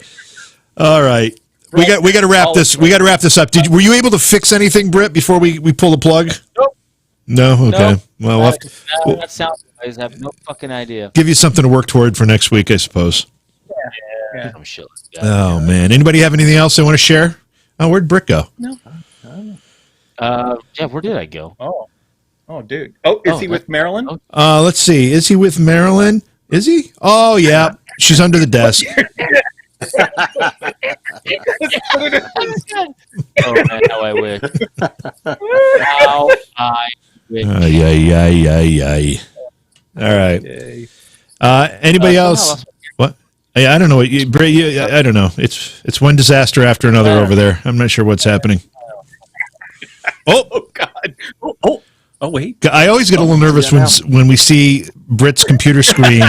All right. We got to wrap this. We got to wrap this up. Were you able to fix anything, Britt, before we pull the plug? Nope. No. Okay. Nope. Well, that sounds. I have no fucking idea. Give you something to work toward for next week, I suppose. Yeah. I'm sure. Oh man. Anybody have anything else they want to share? Oh, where'd Britt go? No. Yeah. Where did I go? Oh, dude. Oh, is he with Marilyn? Let's see. Is he with Marilyn? Is he? Oh yeah. She's under the desk. Oh man, how I wish. How I wish. Ay. All right. Anybody else? What? Yeah, I don't know. I don't know. It's one disaster after another over there. I'm not sure what's happening. Oh God. Oh wait. I always get a little nervous when we see Britt's computer screen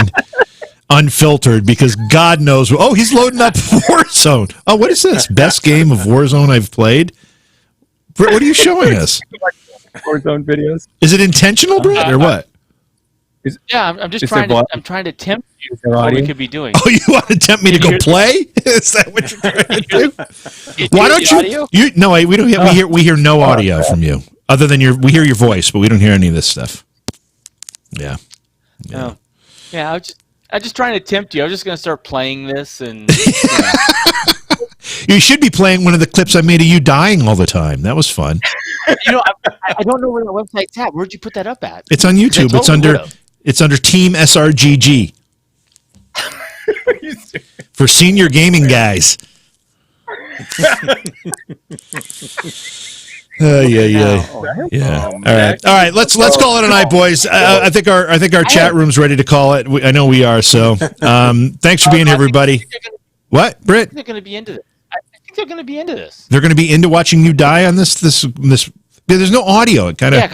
unfiltered because God knows. Oh, he's loading up Warzone. Oh, what is this? Best game of Warzone I've played? Britt, what are you showing us? Warzone videos. Is it intentional, Britt, or what? Yeah, I'm just trying to. I'm trying to tempt you what we could be doing. Oh, you want to tempt me to go play? Is that what you're trying to do? Why don't you? No, we don't. We hear no audio from you, other than we hear your voice, but we don't hear any of this stuff. Yeah. Yeah. Yeah. I'm just trying to tempt you. I was just going to start playing this, and you should be playing one of the clips I made of you dying all the time. That was fun. I don't know where the website's at. Where'd you put that up at? It's on YouTube. It's under Team SRGG for senior gaming guys. Yeah. All right. Let's call it a night, boys. I think our chat room's ready to call it. I know we are. So, thanks for being here, everybody. What, Britt? They're going to be into this. I think they're going to be into this. They're going to be into watching you die on this. There's no audio. It kind of. Yeah.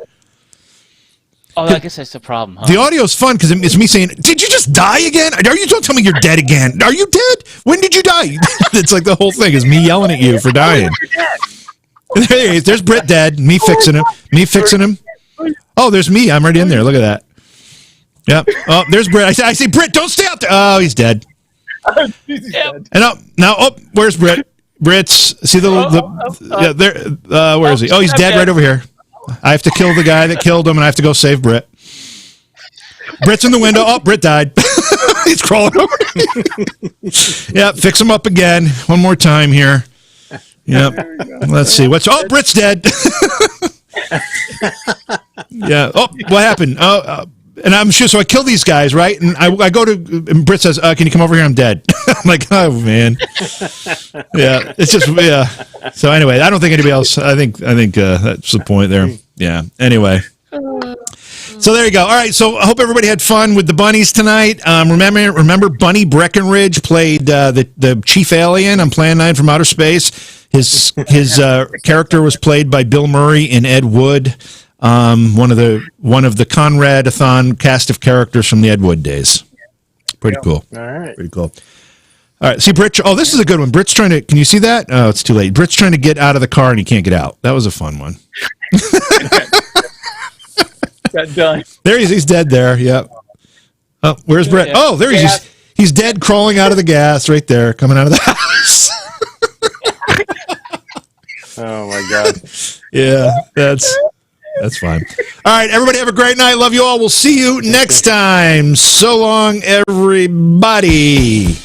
Oh, I guess that's the problem. Huh? The audio's fun because it's me saying, "Did you just die again? Don't tell me you're dead again. Are you dead? When did you die?" It's like the whole thing is me yelling at you for dying. There's Britt dead. Me fixing him. Oh, there's me. I'm right in there. Look at that. Yep. Oh, there's Britt. I say, Britt, don't stay out there. Oh, he's dead. He's dead. And where's Britt? Britt's there. Where is he? Oh, he's dead right over here. I have to kill the guy that killed him, and I have to go save Britt. Britt's in the window. Oh, Britt died. He's crawling over. Yeah, fix him up again. One more time here. Yep. Let's see. Britt's dead. Yeah. Oh, what happened? And I'm sure. So I kill these guys, right? And I go to, and Britt says, "Can you come over here? I'm dead." I'm like, "Oh man." Yeah. It's just So anyway, I don't think anybody else. I think that's the point there. Yeah. Anyway. So there you go. All right. So I hope everybody had fun with the bunnies tonight. Remember, Bunny Breckenridge played the chief alien on Plan 9 from Outer Space. His character was played by Bill Murray and Ed Wood, one of the Conrad-a-thon cast of characters from the Ed Wood days. Pretty cool. All right. Pretty cool. All right. See, Britt. Oh, this is a good one. Britt's trying to. Can you see that? Oh, it's too late. Britt's trying to get out of the car and he can't get out. That was a fun one. Got done. There he is. He's dead there. Yep. Oh, where's Brett? Oh, there he is. He's dead, crawling out of the gas right there, coming out of the house. Oh my God. Yeah, that's fine. All right, everybody have a great night. Love you all. We'll see you next time. So long, everybody.